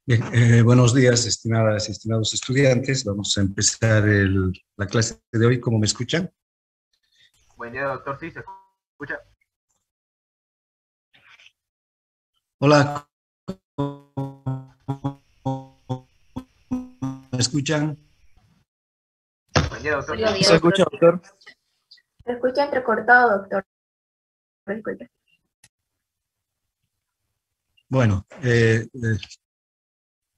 Bien, buenos días, estimadas y estimados estudiantes. Vamos a empezar la clase de hoy. ¿Cómo me escuchan? Buen día, doctor. Sí, se escucha. Hola, ¿cómo me escuchan? Buen día, doctor. Buenos Sí, días, Se doctor. escucha, doctor. Se escucha entrecortado, doctor. Disculpe. Bueno,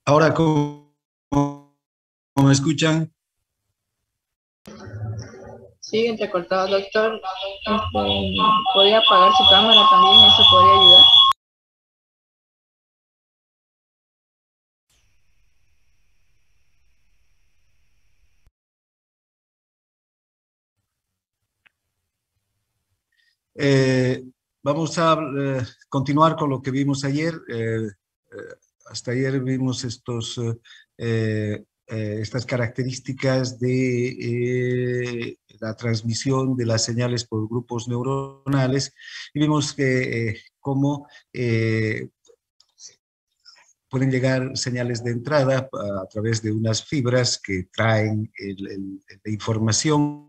ahora, ¿cómo me escuchan? Sí, entrecortado, doctor. ¿Podría apagar su cámara también? ¿Eso podría ayudar? Eh, Vamos a continuar con lo que vimos ayer. Hasta ayer vimos estas características de la transmisión de las señales por grupos neuronales y vimos que cómo pueden llegar señales de entrada a través de unas fibras que traen la información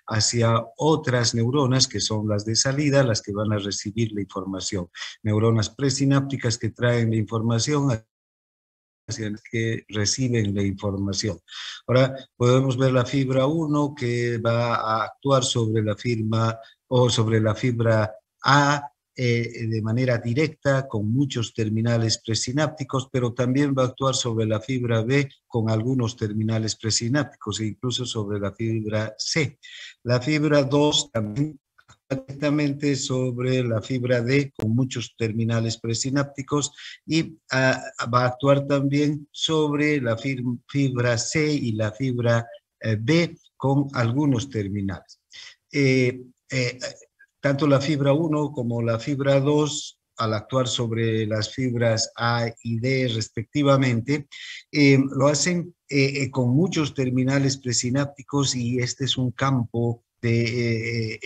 hacia otras neuronas que son las de salida, las que van a recibir la información. Neuronas presinápticas que traen la información hacia las que reciben la información. Ahora podemos ver la fibra 1 que va a actuar sobre la firma o sobre la fibra A de manera directa con muchos terminales presinápticos, pero también va a actuar sobre la fibra B con algunos terminales presinápticos e incluso sobre la fibra C. La fibra 2 también directamente sobre la fibra D con muchos terminales presinápticos y va a actuar también sobre la fibra C y la fibra B con algunos terminales. Eh, eh, Tanto la fibra 1 como la fibra 2, al actuar sobre las fibras A y D respectivamente, lo hacen con muchos terminales presinápticos y este es un campo de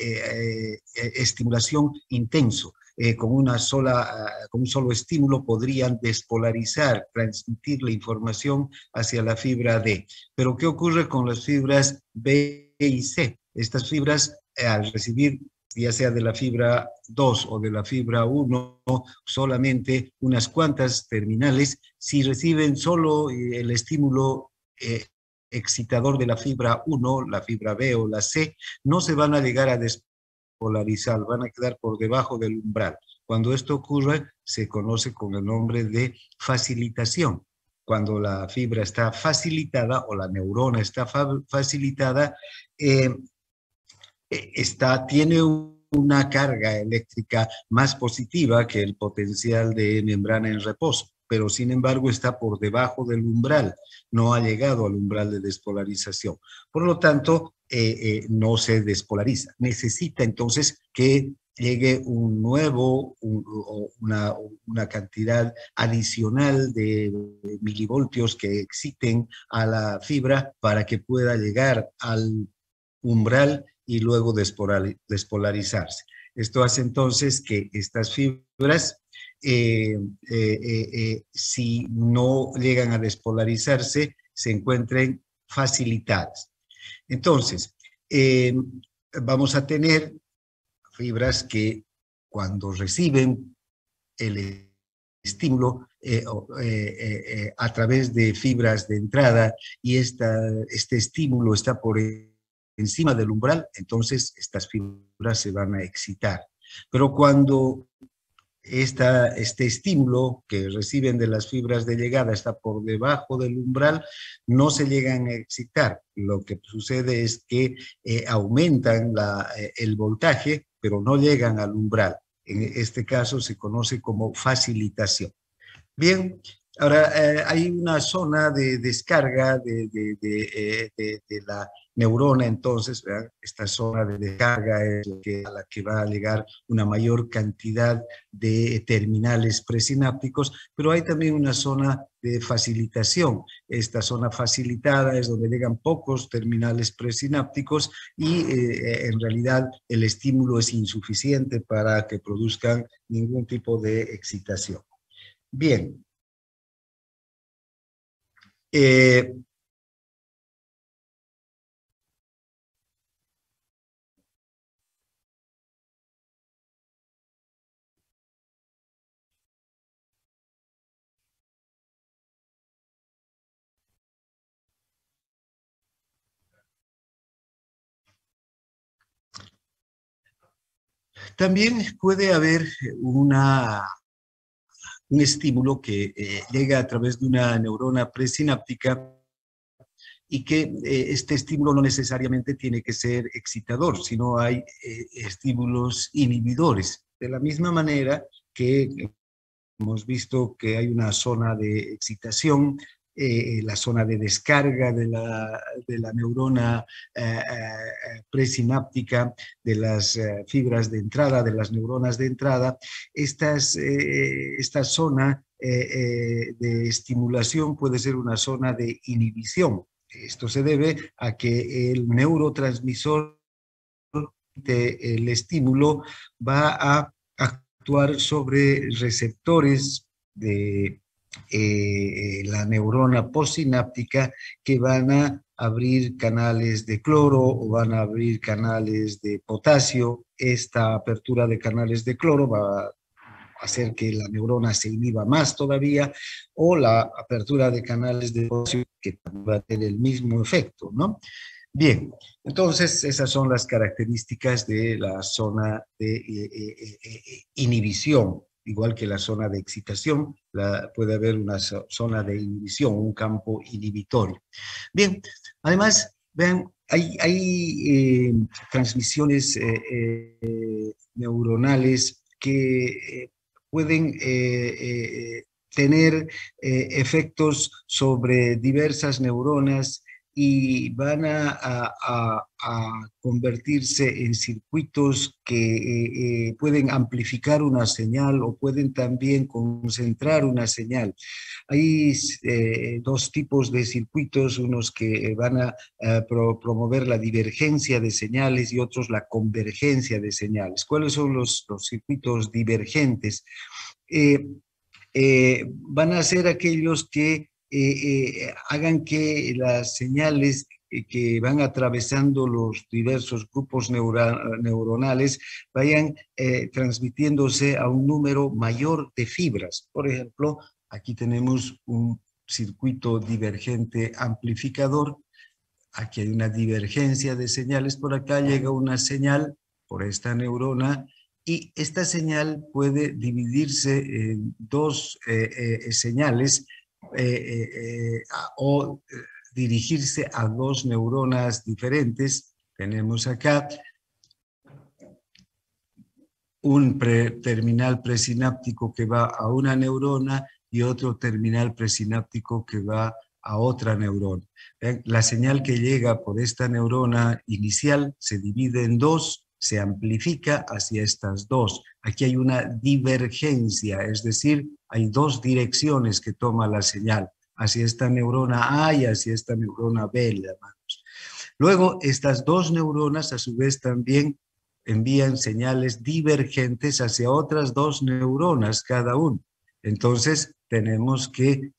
estimulación intenso. Con un solo estímulo podrían despolarizar, transmitir la información hacia la fibra D. Pero ¿qué ocurre con las fibras B y C? Estas fibras, al recibir ya sea de la fibra 2 o de la fibra 1, solamente unas cuantas terminales, si reciben solo el estímulo excitador de la fibra 1, la fibra B o la C, no se van a llegar a despolarizar, van a quedar por debajo del umbral. Cuando esto ocurre, se conoce con el nombre de facilitación. Cuando la fibra está facilitada o la neurona está facilitada, eh, tiene una carga eléctrica más positiva que el potencial de membrana en reposo, pero sin embargo está por debajo del umbral, no ha llegado al umbral de despolarización. Por lo tanto, no se despolariza. Necesita entonces que llegue una cantidad adicional de milivoltios que exciten a la fibra para que pueda llegar al umbral y luego despolarizarse. Esto hace entonces que estas fibras, si no llegan a despolarizarse, se encuentren facilitadas. Entonces, vamos a tener fibras que cuando reciben el estímulo a través de fibras de entrada y este estímulo está por encima del umbral, entonces estas fibras se van a excitar. Pero cuando este estímulo que reciben de las fibras de llegada está por debajo del umbral, no se llegan a excitar. Lo que sucede es que aumentan el voltaje, pero no llegan al umbral. En este caso se conoce como facilitación. Bien, ahora hay una zona de descarga de la neurona, entonces, ¿verdad? Esta zona de descarga es a la que va a llegar una mayor cantidad de terminales presinápticos, pero hay también una zona de facilitación. Esta zona facilitada es donde llegan pocos terminales presinápticos y en realidad el estímulo es insuficiente para que produzcan ningún tipo de excitación. Bien, Eh, También puede haber un estímulo que llega a través de una neurona presináptica y que este estímulo no necesariamente tiene que ser excitador, sino hay estímulos inhibidores. De la misma manera que hemos visto que hay una zona de excitación, la zona de descarga de la neurona presináptica, de las fibras de entrada, de las neuronas de entrada. Esta zona de estimulación puede ser una zona de inhibición. Esto se debe a que el neurotransmisor del estímulo va a actuar sobre receptores de la neurona postsináptica que van a abrir canales de cloro o van a abrir canales de potasio. Esta apertura de canales de cloro va a hacer que la neurona se inhiba más todavía, o la apertura de canales de potasio que va a tener el mismo efecto, ¿no? Bien, entonces esas son las características de la zona de inhibición, igual que la zona de excitación, puede haber una zona de inhibición, un campo inhibitorio. Bien, además, vean, hay transmisiones neuronales que pueden tener efectos sobre diversas neuronas y van a convertirse en circuitos que pueden amplificar una señal o pueden también concentrar una señal. Hay dos tipos de circuitos, unos que van a promover la divergencia de señales y otros la convergencia de señales. ¿Cuáles son los circuitos divergentes? Van a ser aquellos que hagan que las señales que van atravesando los diversos grupos neuronales vayan transmitiéndose a un número mayor de fibras. Por ejemplo, aquí tenemos un circuito divergente amplificador. Aquí hay una divergencia de señales. Por acá llega una señal por esta neurona y esta señal puede dividirse en dos señales o dirigirse a dos neuronas diferentes. Tenemos acá un terminal presináptico que va a una neurona y otro terminal presináptico que va a otra neurona. La señal que llega por esta neurona inicial se divide en dos, se amplifica hacia estas dos. Aquí hay una divergencia, es decir, hay dos direcciones que toma la señal, hacia esta neurona A y hacia esta neurona B, le llamamos. Luego, estas dos neuronas a su vez también envían señales divergentes hacia otras dos neuronas cada uno. Entonces, tenemos que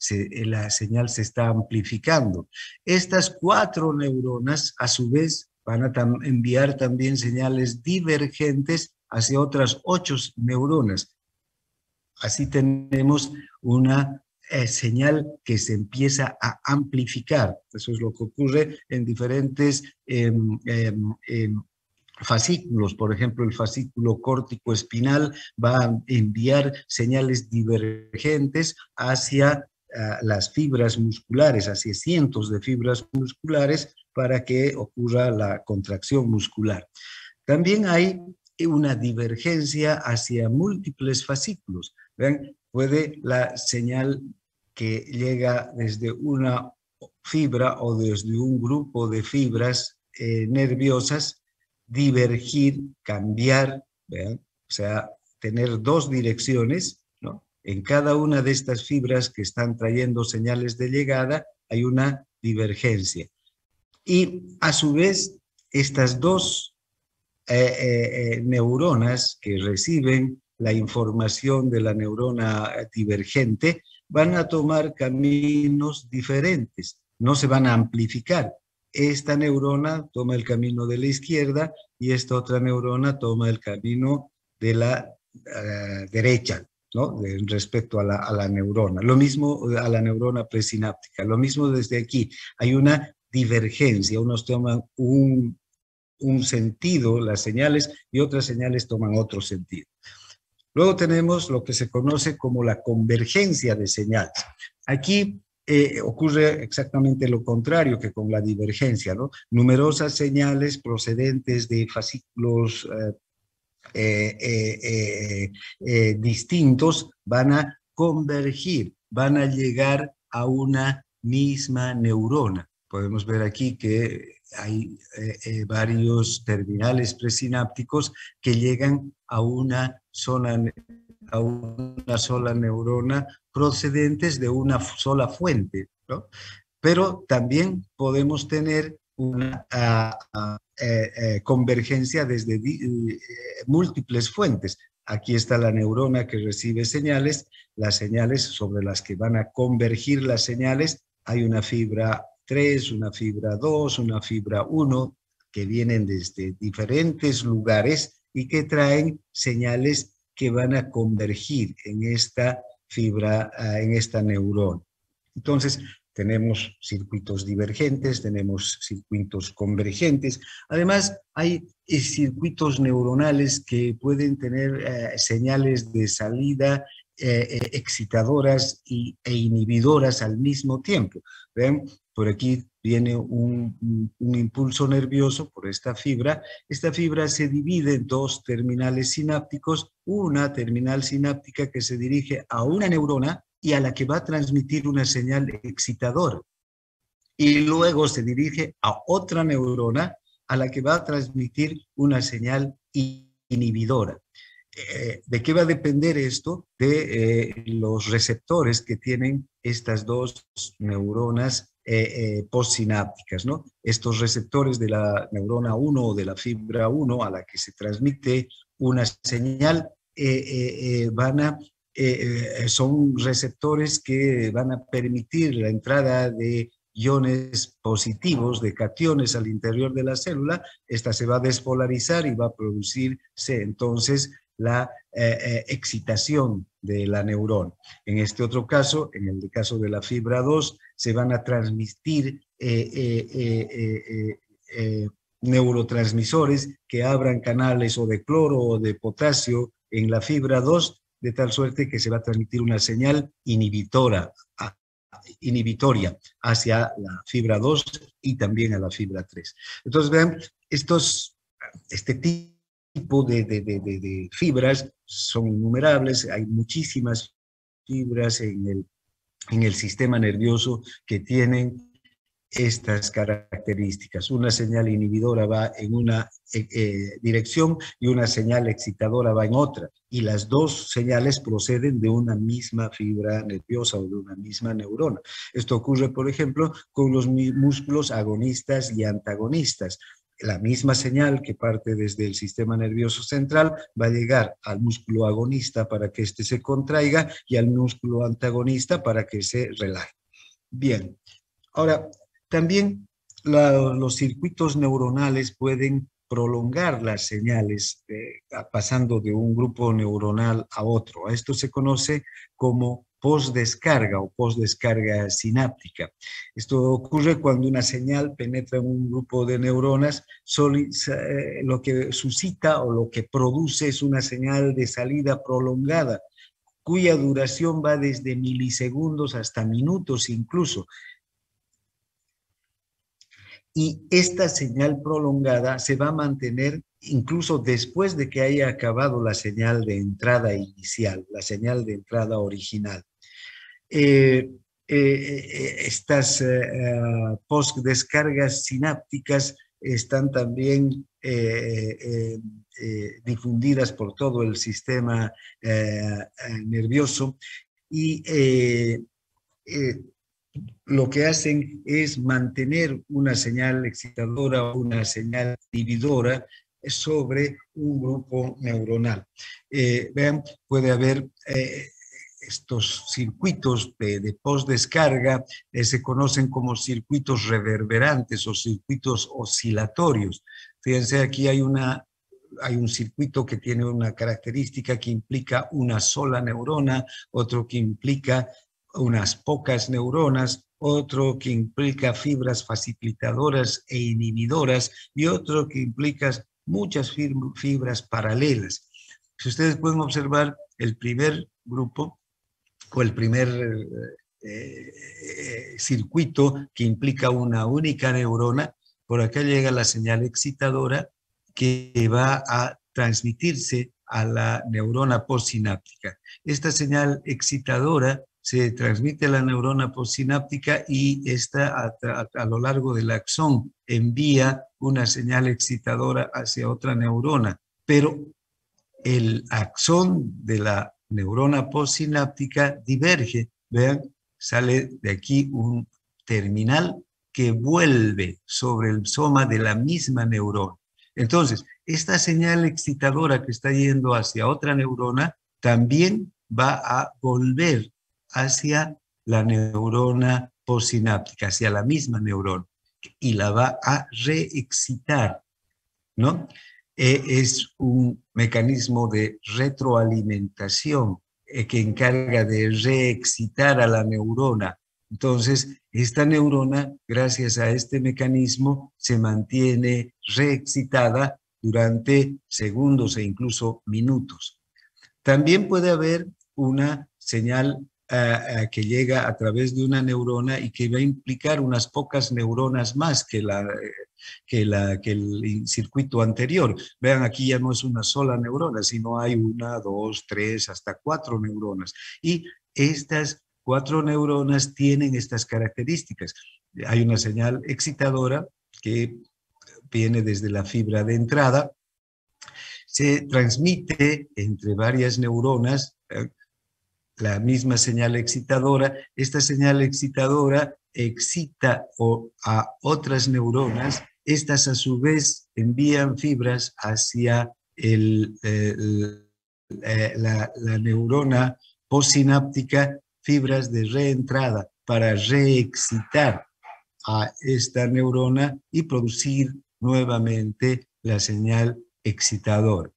la señal se está amplificando. Estas cuatro neuronas, a su vez, van a enviar también señales divergentes hacia otras 8 neuronas. Así tenemos una señal que se empieza a amplificar. Eso es lo que ocurre en diferentes fascículos. Por ejemplo, el fascículo córtico espinal va a enviar señales divergentes hacia las fibras musculares, hacia cientos de fibras musculares para que ocurra la contracción muscular. También hay una divergencia hacia múltiples fascículos. ¿Ven? Puede la señal que llega desde una fibra o desde un grupo de fibras nerviosas divergir, cambiar, ¿vean? O sea, tener dos direcciones, ¿no? En cada una de estas fibras que están trayendo señales de llegada hay una divergencia. Y a su vez, estas dos neuronas que reciben la información de la neurona divergente van a tomar caminos diferentes, no se van a amplificar. Esta neurona toma el camino de la izquierda y esta otra neurona toma el camino de la derecha, ¿no? Respecto a la neurona. Lo mismo a la neurona presináptica. Lo mismo desde aquí. Hay una divergencia. Unos toman un sentido, las señales, y otras señales toman otro sentido. Luego tenemos lo que se conoce como la convergencia de señales. Aquí ocurre exactamente lo contrario que con la divergencia, ¿no? Numerosas señales procedentes de fascículos distintos van a convergir, van a llegar a una misma neurona. Podemos ver aquí que hay varios terminales presinápticos que llegan a una sola neurona procedentes de una sola fuente, ¿no? Pero también podemos tener una convergencia desde múltiples fuentes. Aquí está la neurona que recibe señales, las señales sobre las que van a convergir las señales. Hay una fibra 3, una fibra 2, una fibra 1, que vienen desde diferentes lugares y que traen señales que van a convergir en esta fibra, en esta neurona. Entonces, tenemos circuitos divergentes, tenemos circuitos convergentes. Además, hay circuitos neuronales que pueden tener señales de salida excitadoras e inhibidoras al mismo tiempo. ¿Ven? Por aquí viene un impulso nervioso por esta fibra. Esta fibra se divide en dos terminales sinápticos, una terminal sináptica que se dirige a una neurona y a la que va a transmitir una señal excitadora. Y luego se dirige a otra neurona a la que va a transmitir una señal inhibidora. ¿De qué va a depender esto? De los receptores que tienen estas dos neuronas postsinápticas, ¿no? Estos receptores de la neurona 1 o de la fibra 1 a la que se transmite una señal son receptores que van a permitir la entrada de iones positivos, de cationes al interior de la célula. Esta se va a despolarizar y va a producirse entonces la excitación de la neurona. En este otro caso, en el caso de la fibra 2, se van a transmitir neurotransmisores que abran canales o de cloro o de potasio en la fibra 2, de tal suerte que se va a transmitir una señal inhibitoria hacia la fibra 2 y también a la fibra 3. Entonces, vean, este tipo de fibras son innumerables, hay muchísimas fibras en el sistema nervioso que tienen estas características. Una señal inhibidora va en una dirección y una señal excitadora va en otra. Y las dos señales proceden de una misma fibra nerviosa o de una misma neurona. Esto ocurre, por ejemplo, con los músculos agonistas y antagonistas. La misma señal que parte desde el sistema nervioso central va a llegar al músculo agonista para que éste se contraiga y al músculo antagonista para que se relaje. Bien, ahora, también los circuitos neuronales pueden prolongar las señales pasando de un grupo neuronal a otro. Esto se conoce como postdescarga o postdescarga sináptica. Esto ocurre cuando una señal penetra en un grupo de neuronas, lo que suscita o lo que produce es una señal de salida prolongada, cuya duración va desde milisegundos hasta minutos incluso. Y esta señal prolongada se va a mantener incluso después de que haya acabado la señal de entrada inicial, la señal de entrada original. Estas postdescargas sinápticas están también difundidas por todo el sistema nervioso y lo que hacen es mantener una señal excitadora o una señal inhibidora sobre un grupo neuronal. Vean, puede haber estos circuitos de postdescarga se conocen como circuitos reverberantes o circuitos oscilatorios. Fíjense, aquí hay un circuito que tiene una característica que implica una sola neurona, otro que implica unas pocas neuronas, otro que implica fibras facilitadoras e inhibidoras y otro que implica muchas fibras paralelas. Si ustedes pueden observar el primer grupo o el primer circuito que implica una única neurona, por acá llega la señal excitadora que va a transmitirse a la neurona postsináptica. Esta señal excitadora se transmite a la neurona postsináptica y esta a lo largo del axón envía una señal excitadora hacia otra neurona, pero el axón de la neurona postsináptica diverge. Vean, sale de aquí un terminal que vuelve sobre el soma de la misma neurona. Entonces, esta señal excitadora que está yendo hacia otra neurona también va a volver hacia la neurona postsináptica, hacia la misma neurona, y la va a reexcitar, ¿no? Es un mecanismo de retroalimentación que encarga de reexcitar a la neurona. Entonces, esta neurona, gracias a este mecanismo, se mantiene reexcitada durante segundos e incluso minutos. También puede haber una señal que llega a través de una neurona y que va a implicar unas pocas neuronas más que el circuito anterior. Vean, aquí ya no es una sola neurona, sino hay una, dos, tres, hasta 4 neuronas. Y estas 4 neuronas tienen estas características. Hay una señal excitadora que viene desde la fibra de entrada, se transmite entre varias neuronas la misma señal excitadora. Esta señal excitadora excita a otras neuronas. Estas a su vez envían fibras hacia la neurona postsináptica, fibras de reentrada para reexcitar a esta neurona y producir nuevamente la señal excitadora.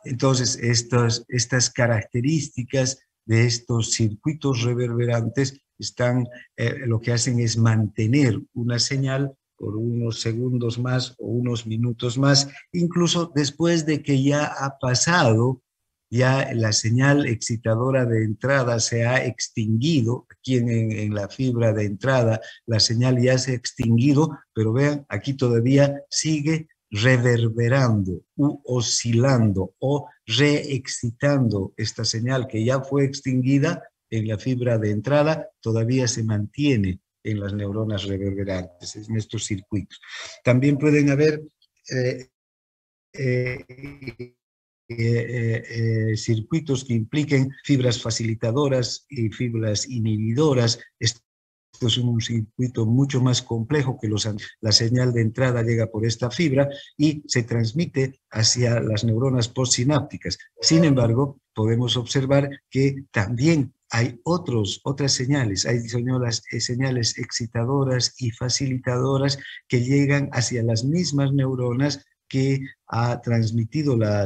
Entonces, estas características de estos circuitos reverberantes lo que hacen es mantener una señal por unos segundos más o unos minutos más, incluso después de que ya ha pasado, ya la señal excitadora de entrada se ha extinguido. Aquí en la fibra de entrada la señal ya se ha extinguido, pero vean, aquí todavía sigue reverberando u oscilando o reexcitando esta señal que ya fue extinguida en la fibra de entrada, todavía se mantiene en las neuronas reverberantes, en estos circuitos. También pueden haber circuitos que impliquen fibras facilitadoras y fibras inhibidoras. Esto es un circuito mucho más complejo que la señal de entrada llega por esta fibra y se transmite hacia las neuronas postsinápticas. Sin embargo, podemos observar que también hay otras señales, hay señales excitadoras y facilitadoras que llegan hacia las mismas neuronas que ha transmitido la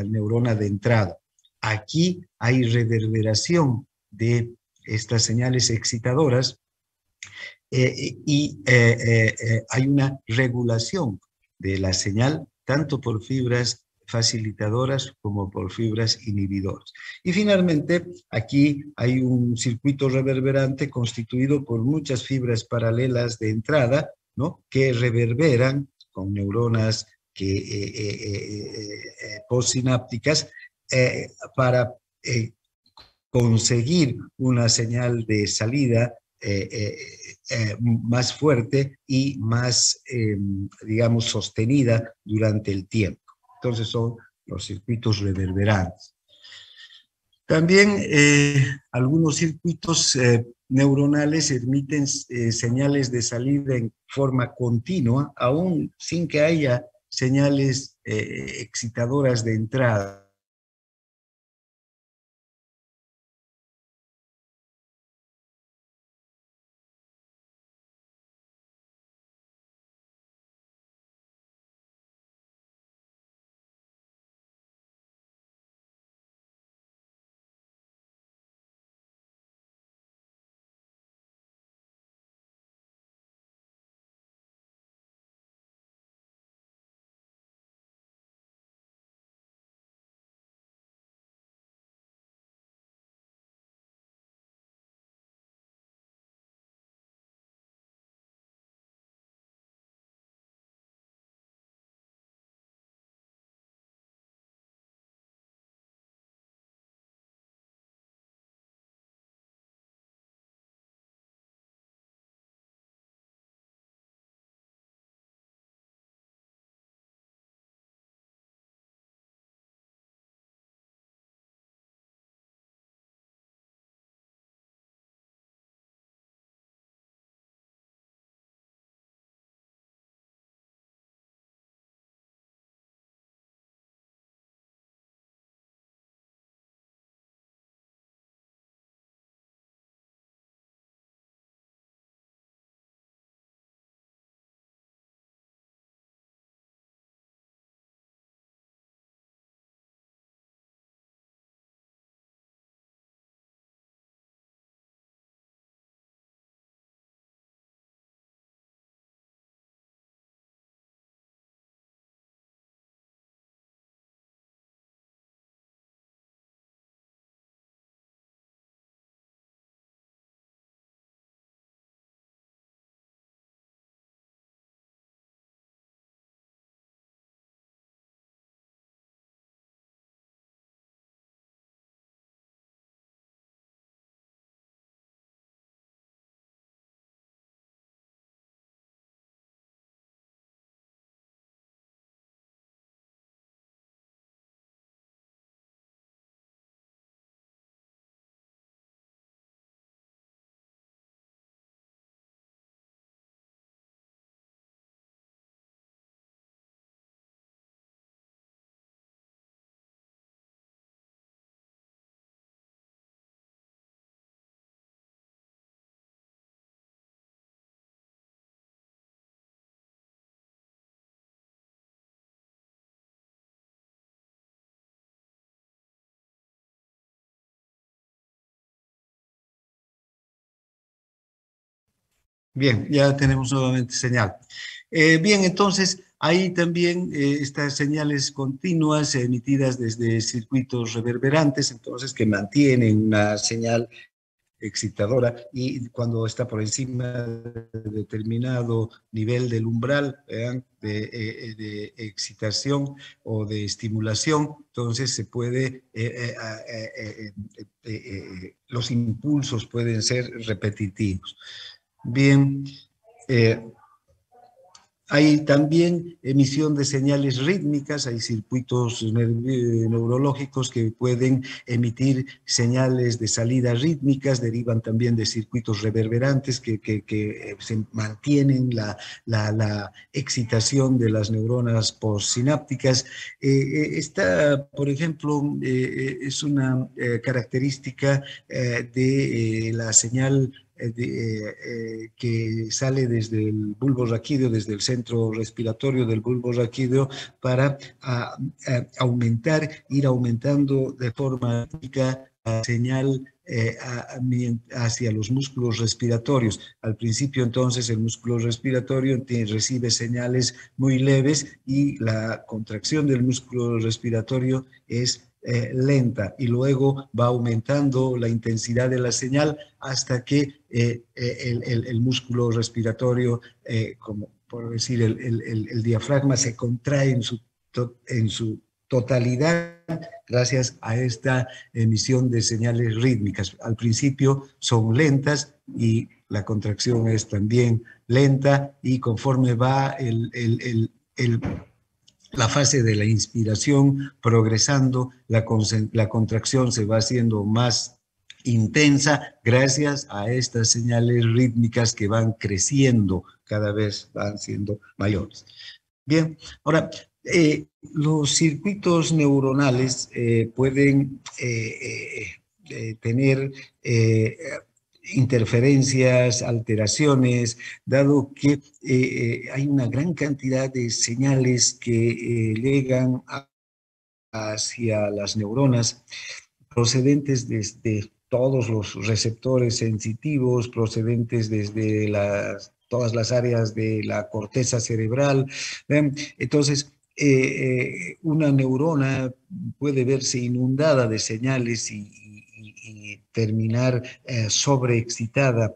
neurona de entrada. Aquí hay reverberación de estas señales excitadoras hay una regulación de la señal tanto por fibras facilitadoras como por fibras inhibidoras. Y finalmente, aquí hay un circuito reverberante constituido por muchas fibras paralelas de entrada, ¿no?, que reverberan con neuronas postsinápticas para conseguir una señal de salida más fuerte y más, digamos, sostenida durante el tiempo. Entonces son los circuitos reverberantes. También algunos circuitos neuronales emiten señales de salida en forma continua, aún sin que haya señales excitadoras de entrada. Bien, ya tenemos nuevamente señal. Bien, entonces, ahí también estas señales continuas emitidas desde circuitos reverberantes, entonces que mantienen una señal excitadora y cuando está por encima de determinado nivel del umbral, vean, de excitación o de estimulación, entonces se puede, los impulsos pueden ser repetitivos. Bien, eh, hay también emisión de señales rítmicas, hay circuitos neurológicos que pueden emitir señales de salida rítmicas, derivan también de circuitos reverberantes que se mantienen la excitación de las neuronas postsinápticas. Esta, por ejemplo, es una característica de la señal que sale desde el bulbo raquídeo, desde el centro respiratorio del bulbo raquídeo, para aumentar, ir aumentando de forma típica la señal hacia los músculos respiratorios. Al principio, entonces, el músculo respiratorio recibe señales muy leves y la contracción del músculo respiratorio es lenta y luego va aumentando la intensidad de la señal hasta que el músculo respiratorio, como por decir, el diafragma se contrae en su totalidad gracias a esta emisión de señales rítmicas. Al principio son lentas y la contracción es también lenta y conforme va la fase de la inspiración progresando, la contracción se va haciendo más intensa gracias a estas señales rítmicas que van creciendo, cada vez van siendo mayores. Bien, ahora, los circuitos neuronales pueden tener interferencias, alteraciones, dado que hay una gran cantidad de señales que llegan hacia las neuronas procedentes desde todos los receptores sensitivos, procedentes desde todas las áreas de la corteza cerebral. Entonces, una neurona puede verse inundada de señales y terminar sobreexcitada.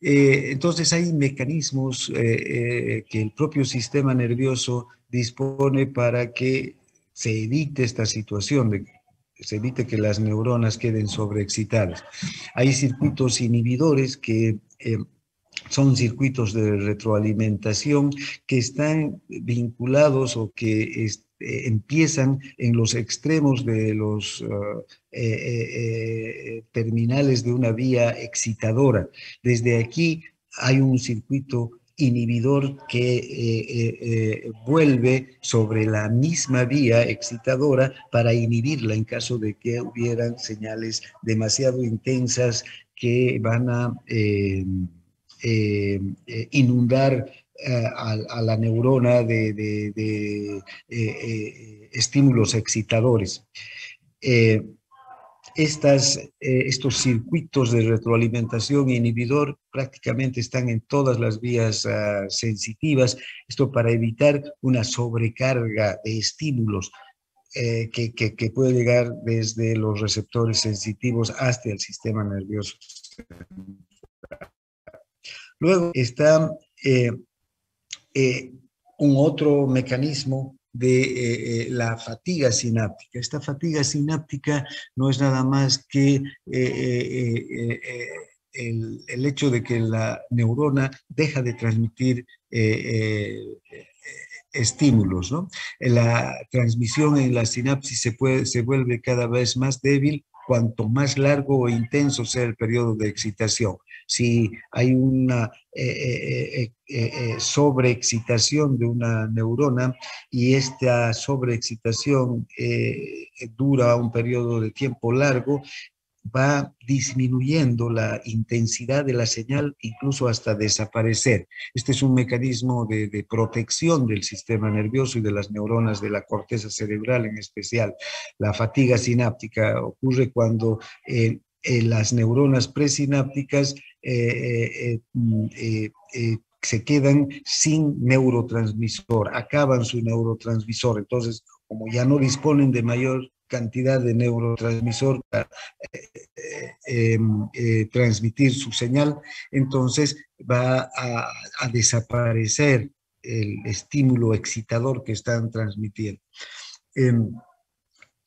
Entonces hay mecanismos que el propio sistema nervioso dispone para que se evite esta situación, se evite que las neuronas queden sobreexcitadas. Hay circuitos inhibidores que son circuitos de retroalimentación que están vinculados o que empiezan en los extremos de los terminales de una vía excitadora. Desde aquí hay un circuito inhibidor que vuelve sobre la misma vía excitadora para inhibirla en caso de que hubieran señales demasiado intensas que van a inundar a la neurona de estímulos excitadores. Estos circuitos de retroalimentación inhibidor prácticamente están en todas las vías sensitivas, esto para evitar una sobrecarga de estímulos que puede llegar desde los receptores sensitivos hasta el sistema nervioso. Luego está un otro mecanismo de la fatiga sináptica. Esta fatiga sináptica no es nada más que el hecho de que la neurona deja de transmitir estímulos, ¿no? La transmisión en la sinapsis se vuelve cada vez más débil cuanto más largo o intenso sea el periodo de excitación. Si hay una sobreexcitación de una neurona y esta sobreexcitación dura un periodo de tiempo largo, va disminuyendo la intensidad de la señal, incluso hasta desaparecer. Este es un mecanismo de protección del sistema nervioso y de las neuronas de la corteza cerebral en especial. La fatiga sináptica ocurre cuando las neuronas presinápticas se quedan sin neurotransmisor, acaban su neurotransmisor. Entonces, como ya no disponen de mayor cantidad de neurotransmisor para transmitir su señal, entonces va a desaparecer el estímulo excitador que están transmitiendo.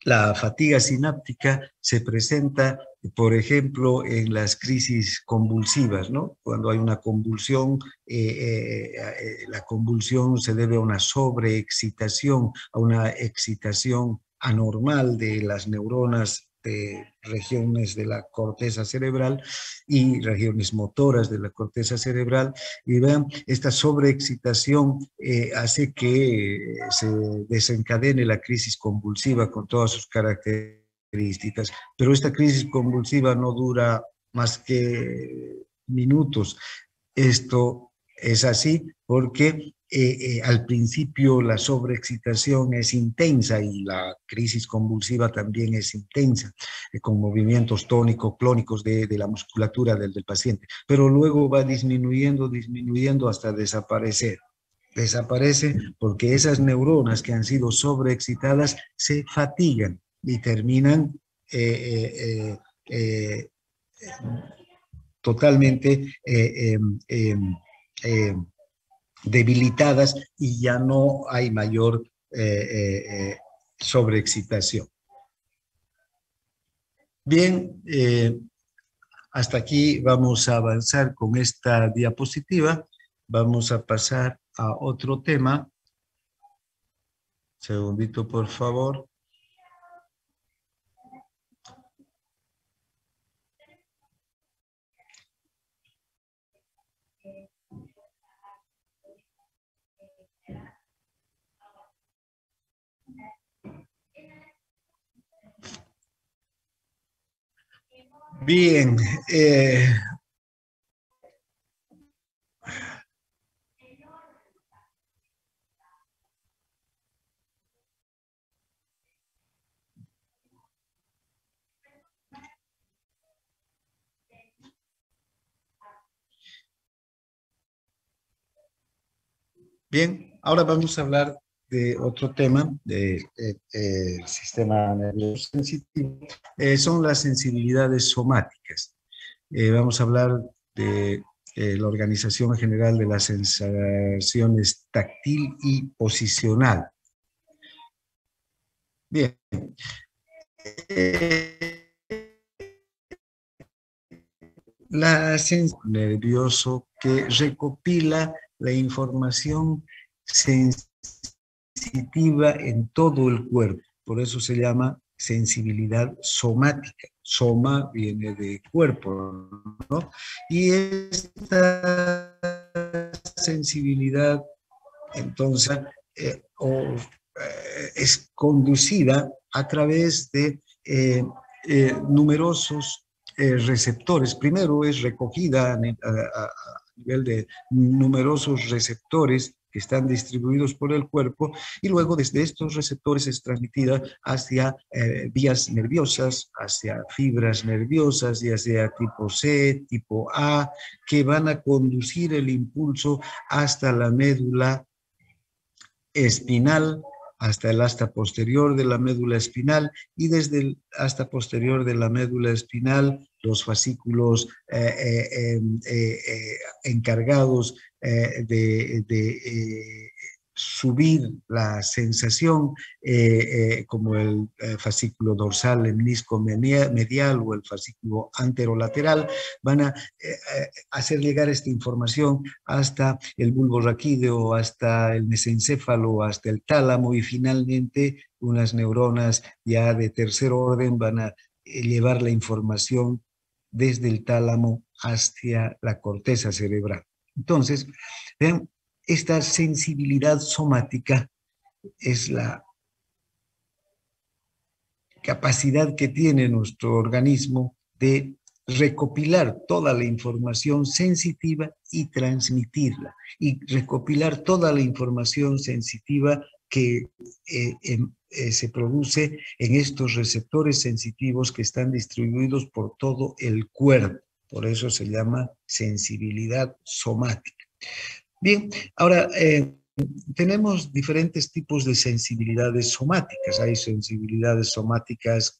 La fatiga sináptica se presenta, por ejemplo, en las crisis convulsivas, ¿no? Cuando hay una convulsión, la convulsión se debe a una sobreexcitación, a una excitación anormal de las neuronas de regiones de la corteza cerebral y regiones motoras de la corteza cerebral. Y vean, esta sobreexcitación hace que se desencadene la crisis convulsiva con todas sus características. Pero esta crisis convulsiva no dura más que minutos. Esto es así porque al principio la sobreexcitación es intensa y la crisis convulsiva también es intensa, con movimientos tónico-clónicos de la musculatura del paciente, pero luego va disminuyendo hasta desaparecer. Desaparece porque esas neuronas que han sido sobreexcitadas se fatigan y terminan totalmente debilitadas y ya no hay mayor sobreexcitación. Bien, hasta aquí vamos a avanzar con esta diapositiva. Vamos a pasar a otro tema. Segundito, por favor. Bien, bien, ahora vamos a hablar de otro tema del sistema nervioso sensitivo. Son las sensibilidades somáticas. Vamos a hablar de la organización general de las sensaciones táctil y posicional. Bien. La sensación nervioso que recopila la información sensitiva en todo el cuerpo. Por eso se llama sensibilidad somática. Soma viene de cuerpo, ¿no? Y esta sensibilidad, entonces, es conducida a través de numerosos receptores. Primero es recogida a nivel de numerosos receptores que están distribuidos por el cuerpo y luego desde estos receptores es transmitida hacia vías nerviosas, hacia fibras nerviosas, ya sea tipo C, tipo A, que van a conducir el impulso hasta la médula espinal, hasta el asta posterior de la médula espinal y desde el asta posterior de la médula espinal los fascículos encargados de subir la sensación, como el fascículo dorsal, el menisco medial o el fascículo anterolateral, van a hacer llegar esta información hasta el bulbo raquídeo, hasta el mesencéfalo, hasta el tálamo y finalmente unas neuronas ya de tercer orden van a llevar la información desde el tálamo hacia la corteza cerebral. Entonces, vean, esta sensibilidad somática es la capacidad que tiene nuestro organismo de recopilar toda la información sensitiva y transmitirla, y recopilar toda la información sensitiva que se produce en estos receptores sensitivos que están distribuidos por todo el cuerpo. Por eso se llama sensibilidad somática. Bien, ahora tenemos diferentes tipos de sensibilidades somáticas. Hay sensibilidades somáticas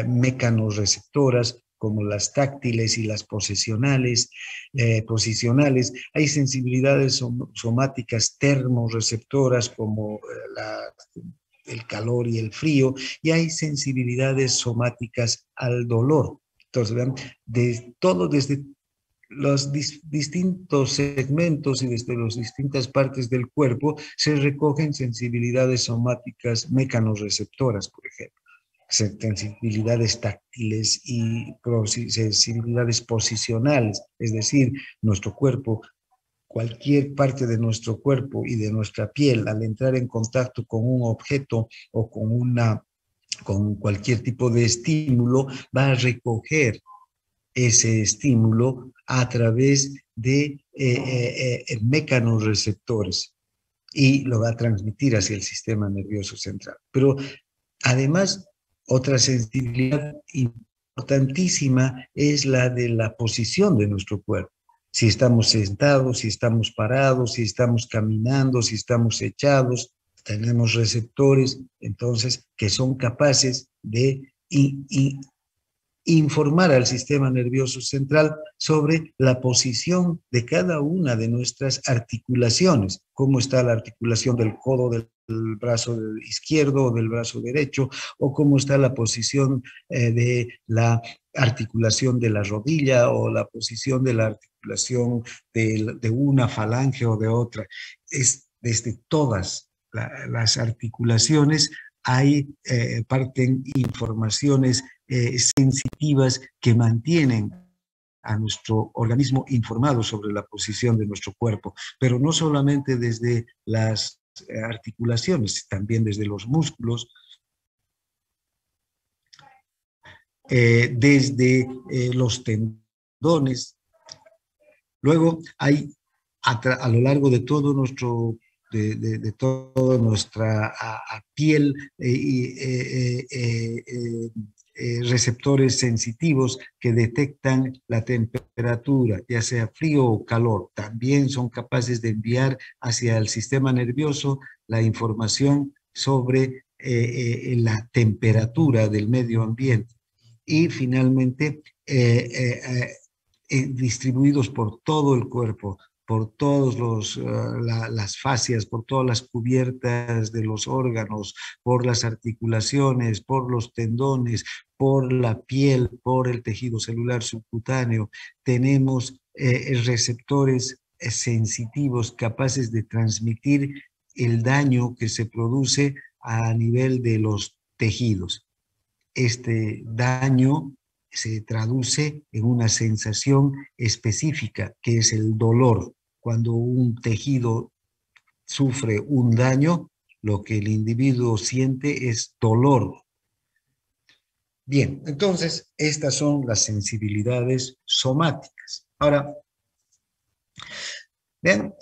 mecanorreceptoras, como las táctiles y las posicionales. Hay sensibilidades somáticas termorreceptoras, como el calor y el frío, y hay sensibilidades somáticas al dolor. Entonces, vean, desde los distintos segmentos y desde las distintas partes del cuerpo se recogen sensibilidades somáticas mecanorreceptoras, por ejemplo, sensibilidades táctiles y sensibilidades posicionales, es decir, nuestro cuerpo, cualquier parte de nuestro cuerpo y de nuestra piel, al entrar en contacto con un objeto o con cualquier tipo de estímulo, va a recoger ese estímulo a través de mecanorreceptores y lo va a transmitir hacia el sistema nervioso central. Pero además, otra sensibilidad importantísima es la de la posición de nuestro cuerpo. Si estamos sentados, si estamos parados, si estamos caminando, si estamos echados, tenemos receptores, entonces, que son capaces de informar al sistema nervioso central sobre la posición de cada una de nuestras articulaciones, cómo está la articulación del codo del brazo izquierdo o del brazo derecho, o cómo está la posición de la articulación de la rodilla o la posición de la articulación de una falange o de otra. Es desde todas las articulaciones parten informaciones sensitivas que mantienen a nuestro organismo informado sobre la posición de nuestro cuerpo, pero no solamente desde las articulaciones, también desde los músculos, desde los tendones. Luego hay a lo largo de todo nuestro de toda nuestra piel receptores sensitivos que detectan la temperatura, ya sea frío o calor. También son capaces de enviar hacia el sistema nervioso la información sobre la temperatura del medio ambiente. Y finalmente, distribuidos por todo el cuerpo, por todas las fascias, por todas las cubiertas de los órganos, por las articulaciones, por los tendones, por la piel, por el tejido celular subcutáneo. Tenemos receptores sensitivos capaces de transmitir el daño que se produce a nivel de los tejidos. Este daño se traduce en una sensación específica, que es el dolor. Cuando un tejido sufre un daño, lo que el individuo siente es dolor. Bien, entonces, estas son las sensibilidades somáticas. Ahora, vean,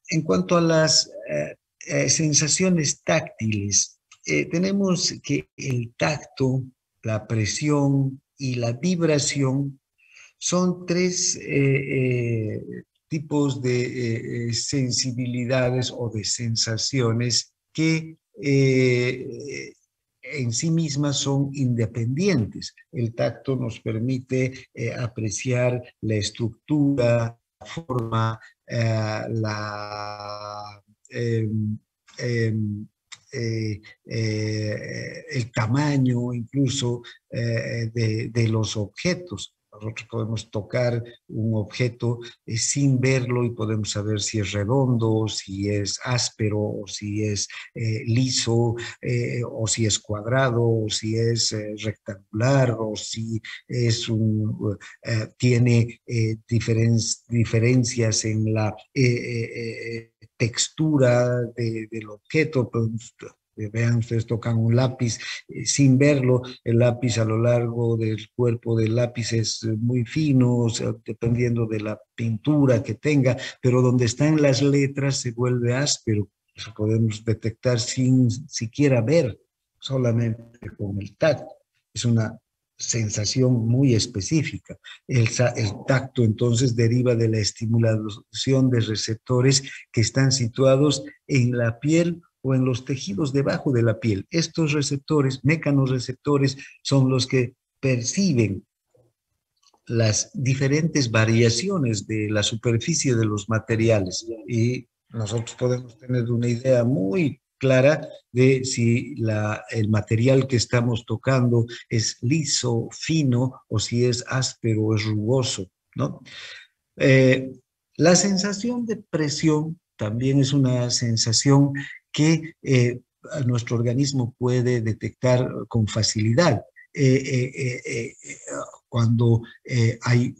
en cuanto a las sensaciones táctiles, tenemos que el tacto, la presión y la vibración son tres tipos de sensibilidades o de sensaciones que en sí mismas son independientes. El tacto nos permite apreciar la estructura, la forma, el tamaño incluso de los objetos. Nosotros podemos tocar un objeto sin verlo y podemos saber si es redondo, si es áspero, o si es liso, o si es cuadrado, o si es rectangular, o si es tiene diferencias en la textura del objeto. Vean, ustedes tocan un lápiz sin verlo, el lápiz a lo largo del cuerpo del lápiz es muy fino, o sea, dependiendo de la pintura que tenga, pero donde están las letras se vuelve áspero. Eso podemos detectar sin siquiera ver, solamente con el tacto. Es una sensación muy específica. El tacto entonces deriva de la estimulación de receptores que están situados en la piel o en los tejidos debajo de la piel. Estos receptores, mecanorreceptores, son los que perciben las diferentes variaciones de la superficie de los materiales y nosotros podemos tener una idea muy clara de si el material que estamos tocando es liso, fino, o si es áspero o es rugoso, ¿no? La sensación de presión también es una sensación que nuestro organismo puede detectar con facilidad. Cuando hay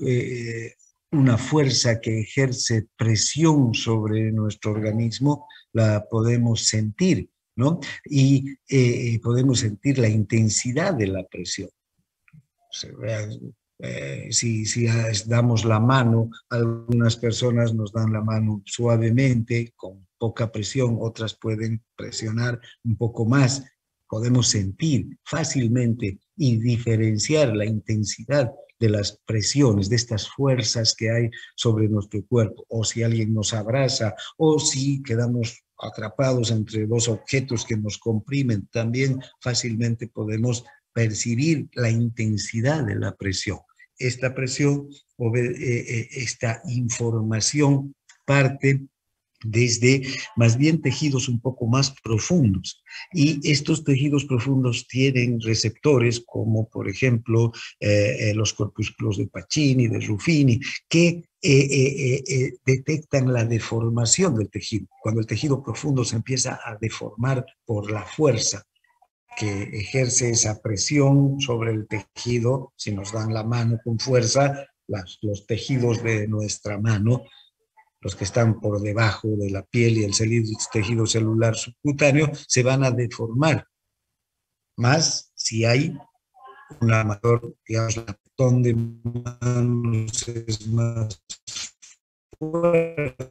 una fuerza que ejerce presión sobre nuestro organismo, la podemos sentir, ¿no? Y podemos sentir la intensidad de la presión. Si damos la mano, algunas personas nos dan la mano suavemente, con poca presión, otras pueden presionar un poco más. Podemos sentir fácilmente y diferenciar la intensidad de las presiones, de estas fuerzas que hay sobre nuestro cuerpo, o si alguien nos abraza, o si quedamos atrapados entre dos objetos que nos comprimen, también fácilmente podemos percibir la intensidad de la presión. Esta presión, esta información parte desde más bien tejidos un poco más profundos. Y estos tejidos profundos tienen receptores como, por ejemplo, los corpúsculos de Pacini, de Ruffini, que detectan la deformación del tejido. Cuando el tejido profundo se empieza a deformar por la fuerza que ejerce esa presión sobre el tejido, si nos dan la mano con fuerza, los tejidos de nuestra mano, los que están por debajo de la piel y el tejido celular subcutáneo, se van a deformar. Más si hay una mayor, digamos, el apretón de manos es más fuerte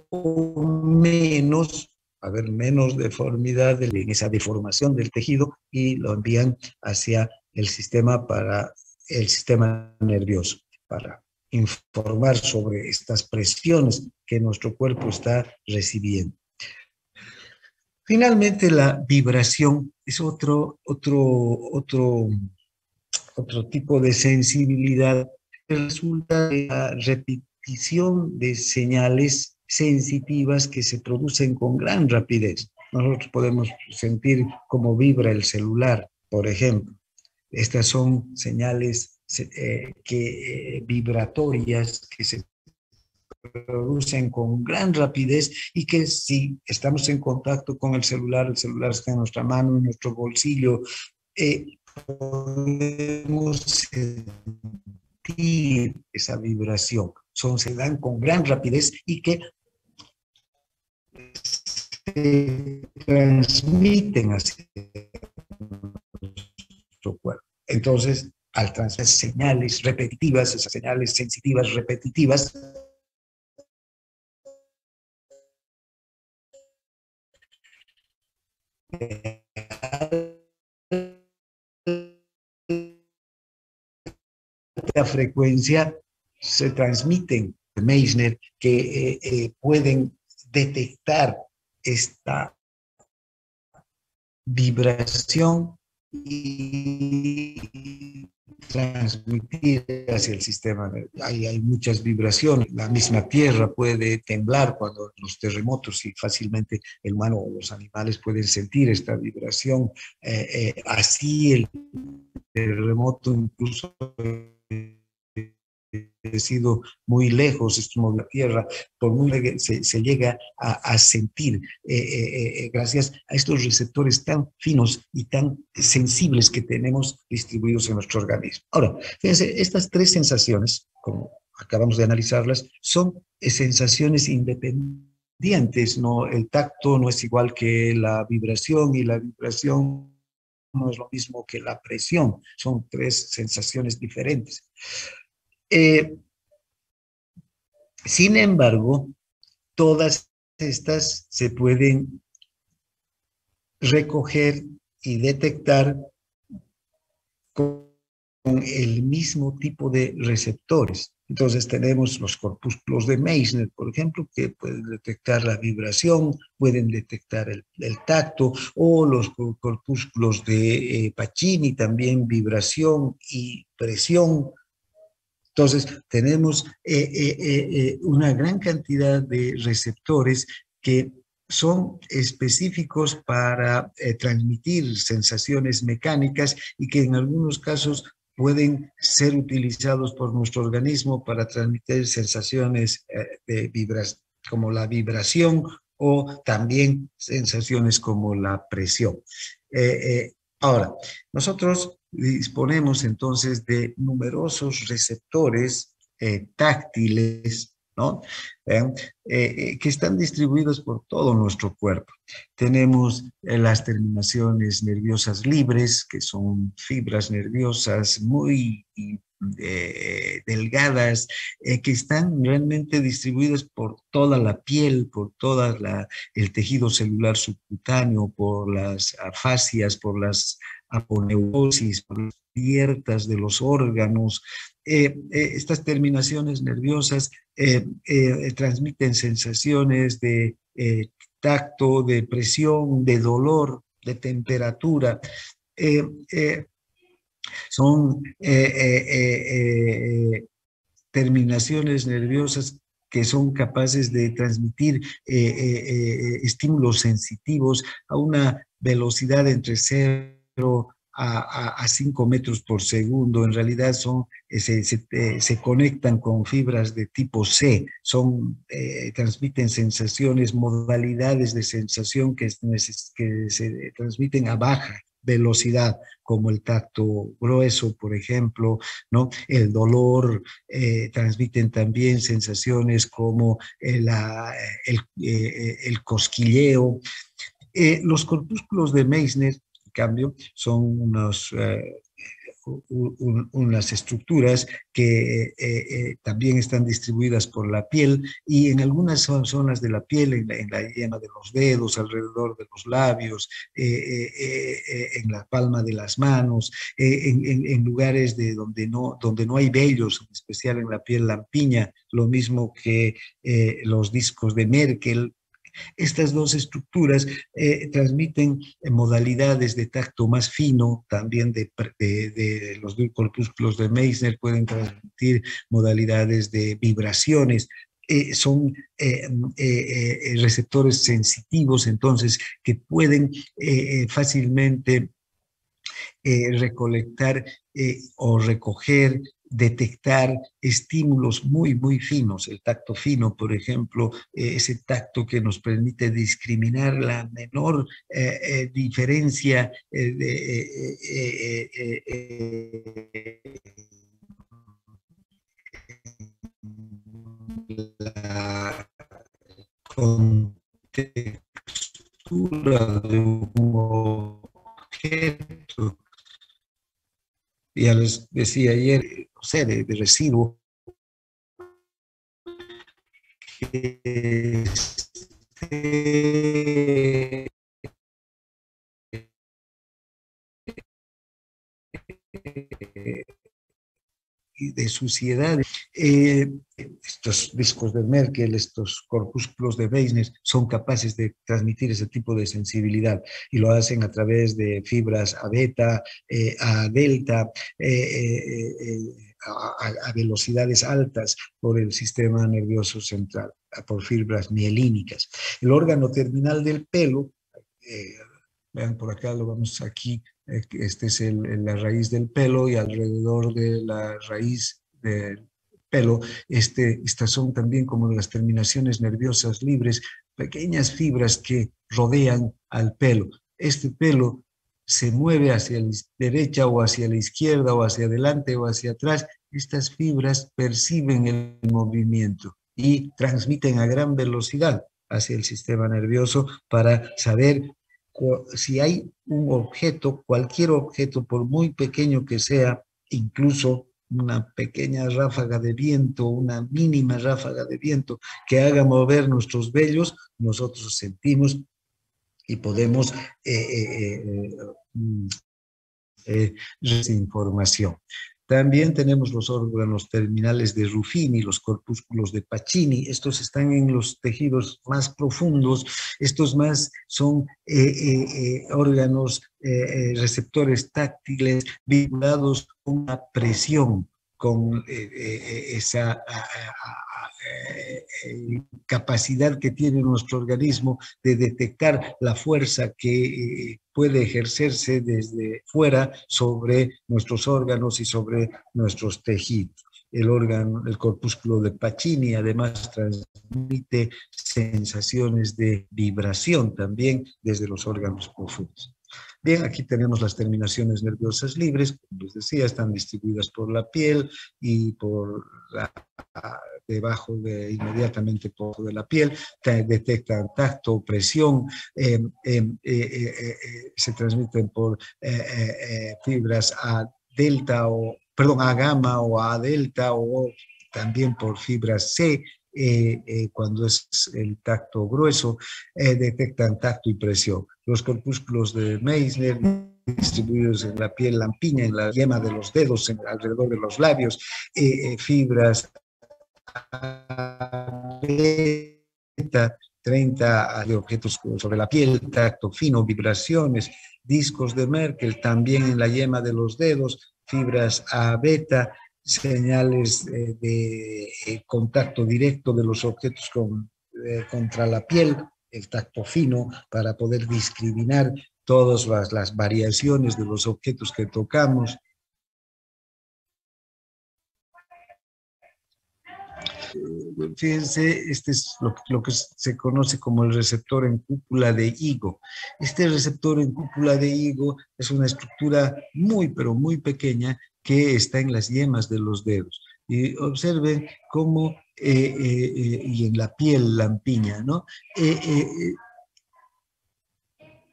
o menos, menos deformidad en esa deformación del tejido y lo envían hacia el sistema nervioso para informar sobre estas presiones que nuestro cuerpo está recibiendo. Finalmente, la vibración es otro tipo de sensibilidad que resulta de la repetición de señales sensitivas que se producen con gran rapidez. Nosotros podemos sentir cómo vibra el celular, por ejemplo. Estas son señales vibratorias que se producen con gran rapidez y que si estamos en contacto con el celular está en nuestra mano, en nuestro bolsillo, podemos sentir esa vibración. Se dan con gran rapidez y que se transmiten hacia nuestro cuerpo. Entonces, al transmitir señales repetitivas, esas señales sensitivas repetitivas, alta frecuencia se transmiten Meissner que pueden detectar esta vibración y transmitir hacia el sistema. Hay muchas vibraciones. La misma tierra puede temblar cuando los terremotos y fácilmente el humano o los animales pueden sentir esta vibración. Así el terremoto incluso ha sido muy lejos, es como la Tierra, por muy se llega a sentir gracias a estos receptores tan finos y tan sensibles que tenemos distribuidos en nuestro organismo. Ahora, fíjense, estas tres sensaciones, como acabamos de analizarlas, son sensaciones independientes, ¿no? El tacto no es igual que la vibración y la vibración no es lo mismo que la presión, son tres sensaciones diferentes. Sin embargo, todas estas se pueden recoger y detectar con el mismo tipo de receptores. Entonces tenemos los corpúsculos de Meissner, por ejemplo, que pueden detectar la vibración, pueden detectar el tacto, o los corpúsculos de Pacini, también vibración y presión. Entonces tenemos una gran cantidad de receptores que son específicos para transmitir sensaciones mecánicas y que en algunos casos pueden ser utilizados por nuestro organismo para transmitir sensaciones como la vibración o también sensaciones como la presión. Ahora, nosotros disponemos entonces de numerosos receptores táctiles, ¿no? Que están distribuidos por todo nuestro cuerpo. Tenemos las terminaciones nerviosas libres, que son fibras nerviosas muy delgadas, que están realmente distribuidas por toda la piel, por todo el tejido celular subcutáneo, por las fascias, por las aponeurosis, por las cubiertas de los órganos. Estas terminaciones nerviosas transmiten sensaciones de tacto, de presión, de dolor, de temperatura. Son terminaciones nerviosas que son capaces de transmitir estímulos sensitivos a una velocidad entre 0 a 5 metros por segundo. En realidad se conectan con fibras de tipo C, transmiten sensaciones, modalidades de sensación que se transmiten a baja velocidad, como el tacto grueso, por ejemplo, ¿no? El dolor, transmiten también sensaciones como el cosquilleo. Los corpúsculos de Meissner, en cambio, son unas estructuras que también están distribuidas por la piel, y en algunas zonas de la piel, en la yema de los dedos, alrededor de los labios, en la palma de las manos, en lugares donde no hay vellos, en especial en la piel lampiña, lo mismo que los discos de Merkel. Estas dos estructuras transmiten modalidades de tacto más fino, también de los corpúsculos de Meissner pueden transmitir modalidades de vibraciones. Son receptores sensitivos, entonces, que pueden fácilmente recolectar o recoger, detectar estímulos muy, muy finos. El tacto fino, por ejemplo, ese tacto que nos permite discriminar la menor diferencia la contextura de un objeto. Ya les decía ayer, no sé, de residuo, que de suciedad. Estos discos de Merkel, estos corpúsculos de Meissner son capaces de transmitir ese tipo de sensibilidad, y lo hacen a través de fibras a beta, a delta, a velocidades altas por el sistema nervioso central, por fibras mielínicas. El órgano terminal del pelo, vean por acá, lo vamos aquí, este es la raíz del pelo, y alrededor de la raíz del pelo, estas son también como las terminaciones nerviosas libres, pequeñas fibras que rodean al pelo. Este pelo se mueve hacia la derecha o hacia la izquierda, o hacia adelante o hacia atrás. Estas fibras perciben el movimiento y transmiten a gran velocidad hacia el sistema nervioso para saber si hay un objeto, cualquier objeto, por muy pequeño que sea, incluso una pequeña ráfaga de viento, una mínima ráfaga de viento que haga mover nuestros vellos, nosotros sentimos y podemos esa información. También tenemos los órganos terminales de Ruffini, los corpúsculos de Pacini. Estos están en los tejidos más profundos. Estos más son órganos, receptores táctiles vinculados con la presión, con esa capacidad que tiene nuestro organismo de detectar la fuerza que puede ejercerse desde fuera sobre nuestros órganos y sobre nuestros tejidos. El corpúsculo de Pacini además transmite sensaciones de vibración también desde los órganos profundos. Bien, aquí tenemos las terminaciones nerviosas libres, como les decía, están distribuidas por la piel y por debajo inmediatamente por debajo de la piel, detectan tacto, presión, se transmiten por fibras A delta A gamma o A delta, o también por fibras C. Cuando es el tacto grueso, detectan tacto y presión. Los corpúsculos de Meissner distribuidos en la piel lampiña, en la yema de los dedos, alrededor de los labios, fibras 30 de objetos sobre la piel, tacto fino, vibraciones, discos de Merkel, también en la yema de los dedos, fibras A beta, señales de contacto directo de los objetos contra la piel, el tacto fino, para poder discriminar todas las variaciones de los objetos que tocamos. Fíjense, este es lo que se conoce como el receptor en cúpula de higo. Este receptor en cúpula de higo es una estructura muy, pero muy pequeña que está en las yemas de los dedos. Y observen cómo, y en la piel lampiña, ¿no?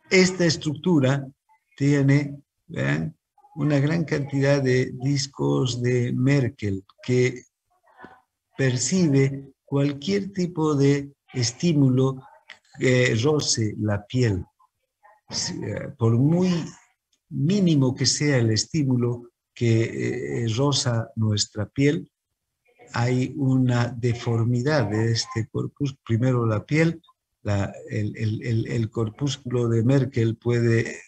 Esta estructura tiene, vean, una gran cantidad de discos de Merkel que percibe cualquier tipo de estímulo que roce la piel. Por muy mínimo que sea el estímulo que roza nuestra piel, hay una deformidad de este corpúsculo. Primero la piel, el corpúsculo de Merkel puede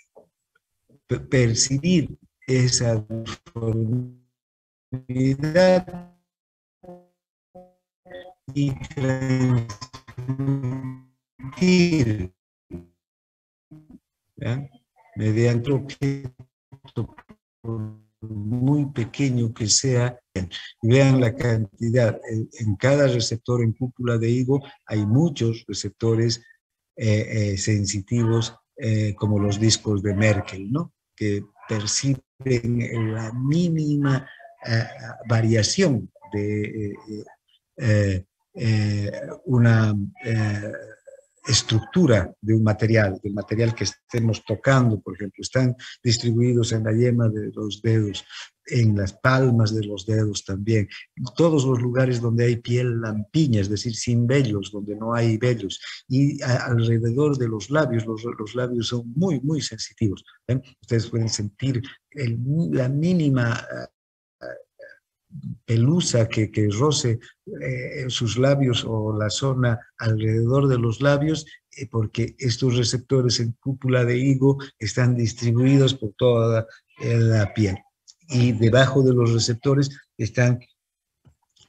percibir esa deformidad y transmitir, ¿ya? Mediante un objeto, muy pequeño que sea. Vean la cantidad. En cada receptor en cúpula de higo hay muchos receptores sensitivos, como los discos de Merkel, ¿no? Que perciben la mínima variación de una estructura de un material, del material que estemos tocando, por ejemplo. Están distribuidos en la yema de los dedos, en las palmas de los dedos también, en todos los lugares donde hay piel lampiña, es decir, sin vellos, donde no hay vellos, y alrededor de los labios. Los labios son muy, muy sensitivos. Ustedes pueden sentir la mínima pelusa que roce sus labios o la zona alrededor de los labios, porque estos receptores en cúpula de higo están distribuidos por toda la piel. Y debajo de los receptores están,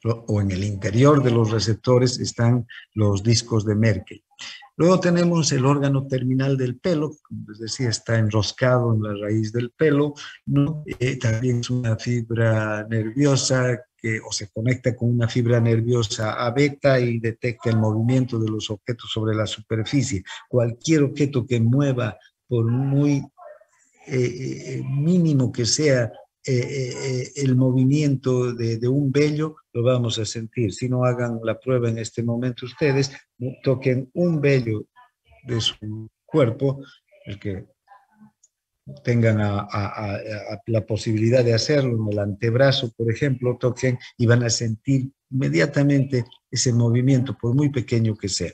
o en el interior de los receptores, están los discos de Merkel. Luego tenemos el órgano terminal del pelo, como les decía, está enroscado en la raíz del pelo, ¿no? También es una fibra nerviosa o se conecta con una fibra nerviosa A beta y detecta el movimiento de los objetos sobre la superficie. Cualquier objeto que mueva, por muy mínimo que sea el movimiento de un vello, lo vamos a sentir. Si no, hagan la prueba en este momento ustedes, toquen un vello de su cuerpo, el que tengan la posibilidad de hacerlo en el antebrazo, por ejemplo, toquen y van a sentir inmediatamente ese movimiento, por muy pequeño que sea.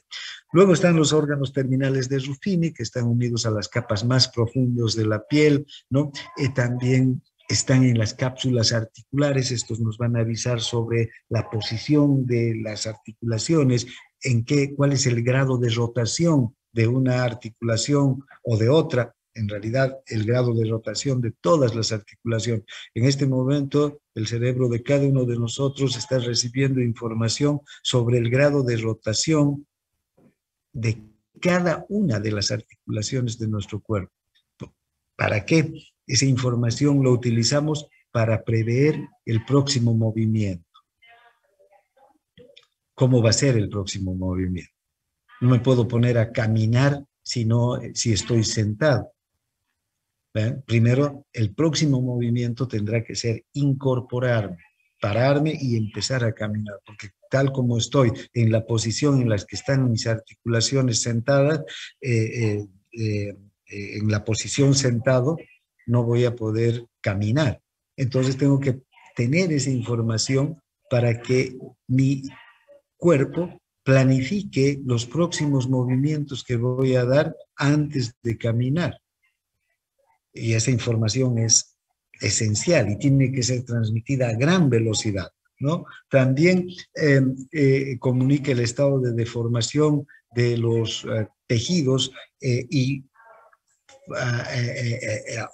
Luego están los órganos terminales de Ruffini, que están unidos a las capas más profundas de la piel, ¿no? También están en las cápsulas articulares, estos nos van a avisar sobre la posición de las articulaciones, cuál es el grado de rotación de una articulación o de otra, en realidad el grado de rotación de todas las articulaciones. En este momento, el cerebro de cada uno de nosotros está recibiendo información sobre el grado de rotación de cada una de las articulaciones de nuestro cuerpo. ¿Para qué? Esa información lo utilizamos para prever el próximo movimiento. ¿Cómo va a ser el próximo movimiento? No me puedo poner a caminar si estoy sentado. ¿Ven? Primero, el próximo movimiento tendrá que ser incorporarme, pararme y empezar a caminar, porque tal como estoy en la posición en la que están mis articulaciones sentadas, en la posición sentado, no voy a poder caminar. Entonces tengo que tener esa información para que mi cuerpo planifique los próximos movimientos que voy a dar antes de caminar. Y esa información es esencial y tiene que ser transmitida a gran velocidad, ¿no? También comunica el estado de deformación de los tejidos y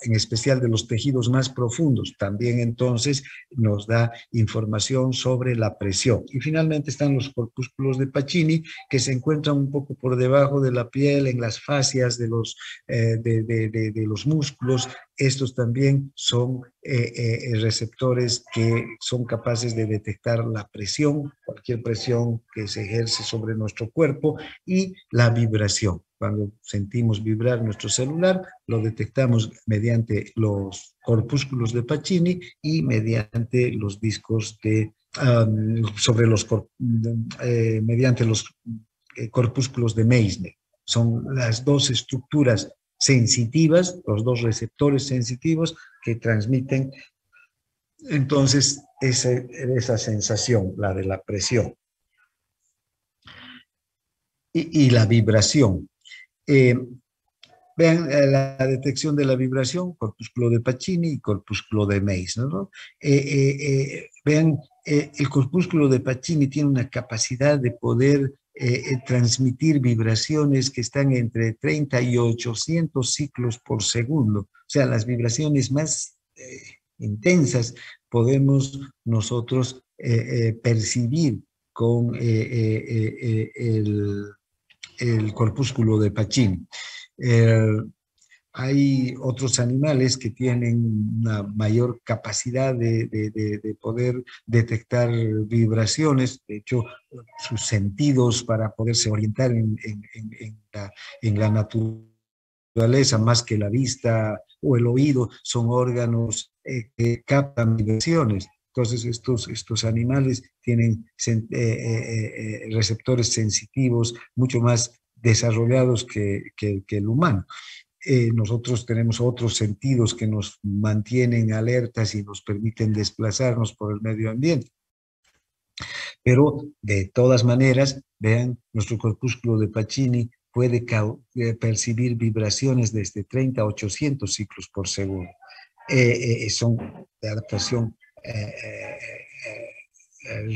en especial de los tejidos más profundos. También entonces nos da información sobre la presión. Y finalmente están los corpúsculos de Pacini, que se encuentran un poco por debajo de la piel, en las fascias de los músculos. Estos también son receptores que son capaces de detectar la presión, cualquier presión que se ejerce sobre nuestro cuerpo, y la vibración. Cuando sentimos vibrar nuestro celular, lo detectamos mediante los corpúsculos de Pacini y mediante los discos mediante los corpúsculos de Meissner. Son las dos estructuras sensitivas, los dos receptores sensitivos que transmiten entonces esa sensación, la de la presión y la vibración. Vean la detección de la vibración, corpúsculo de Pacini y corpúsculo de Meissner, ¿no? Vean, el corpúsculo de Pacini tiene una capacidad de poder transmitir vibraciones que están entre 30 y 800 ciclos por segundo. O sea, las vibraciones más intensas podemos nosotros percibir con el corpúsculo de Pacini. Hay otros animales que tienen una mayor capacidad de poder detectar vibraciones. De hecho, sus sentidos para poderse orientar en la naturaleza, más que la vista o el oído, son órganos que captan vibraciones. Entonces, estos animales tienen receptores sensitivos mucho más desarrollados que el humano. Nosotros tenemos otros sentidos que nos mantienen alertas y nos permiten desplazarnos por el medio ambiente. Pero, de todas maneras, vean, nuestro corpúsculo de Pacini puede percibir vibraciones desde 30 a 800 ciclos por segundo. Son de adaptación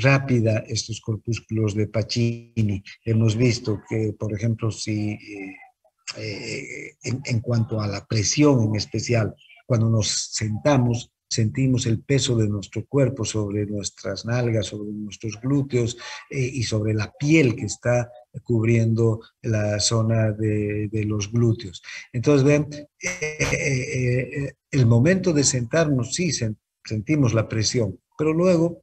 rápida estos corpúsculos de Pacini. Hemos visto que, por ejemplo, si en cuanto a la presión en especial, cuando nos sentamos, sentimos el peso de nuestro cuerpo sobre nuestras nalgas, sobre nuestros glúteos y sobre la piel que está cubriendo la zona de los glúteos. Entonces, ven, el momento de sentarnos, sí, sentimos la presión, pero luego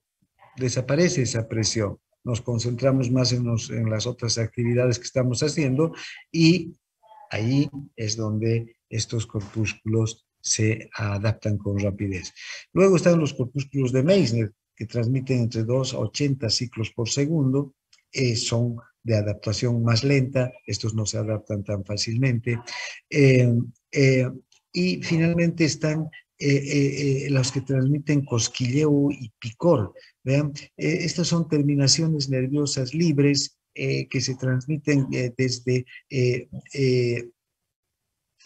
desaparece esa presión. Nos concentramos más en las otras actividades que estamos haciendo y ahí es donde estos corpúsculos se adaptan con rapidez. Luego están los corpúsculos de Meissner, que transmiten entre 2 a 80 ciclos por segundo, son de adaptación más lenta, estos no se adaptan tan fácilmente, y finalmente están los que transmiten cosquilleo y picor. ¿Vean? Estas son terminaciones nerviosas libres que se transmiten desde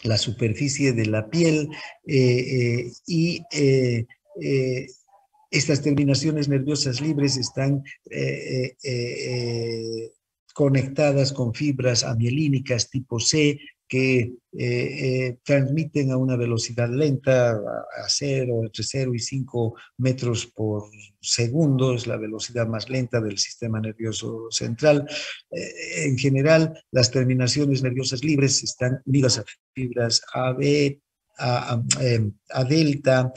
la superficie de la piel y estas terminaciones nerviosas libres están conectadas con fibras amielínicas tipo C que transmiten a una velocidad lenta, a 0, entre 0 y 5 metros por segundo, es la velocidad más lenta del sistema nervioso central. En general, las terminaciones nerviosas libres están unidas a fibras AB, a delta,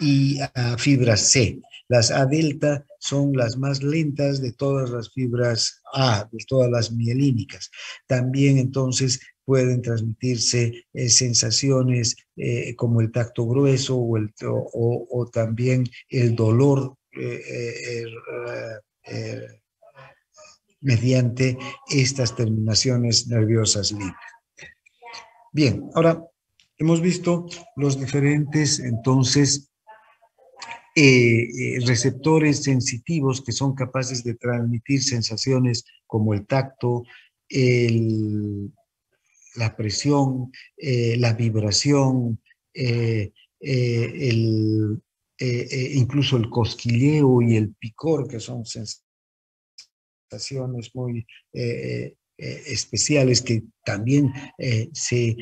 y a fibras C. Las A delta son las más lentas de todas las fibras A, de todas las mielínicas. También entonces pueden transmitirse sensaciones como el tacto grueso o también el dolor mediante estas terminaciones nerviosas libres. Bien, ahora hemos visto los diferentes, entonces, receptores sensitivos que son capaces de transmitir sensaciones como el tacto, la presión, la vibración, incluso el cosquilleo y el picor, que son sensaciones muy especiales que también se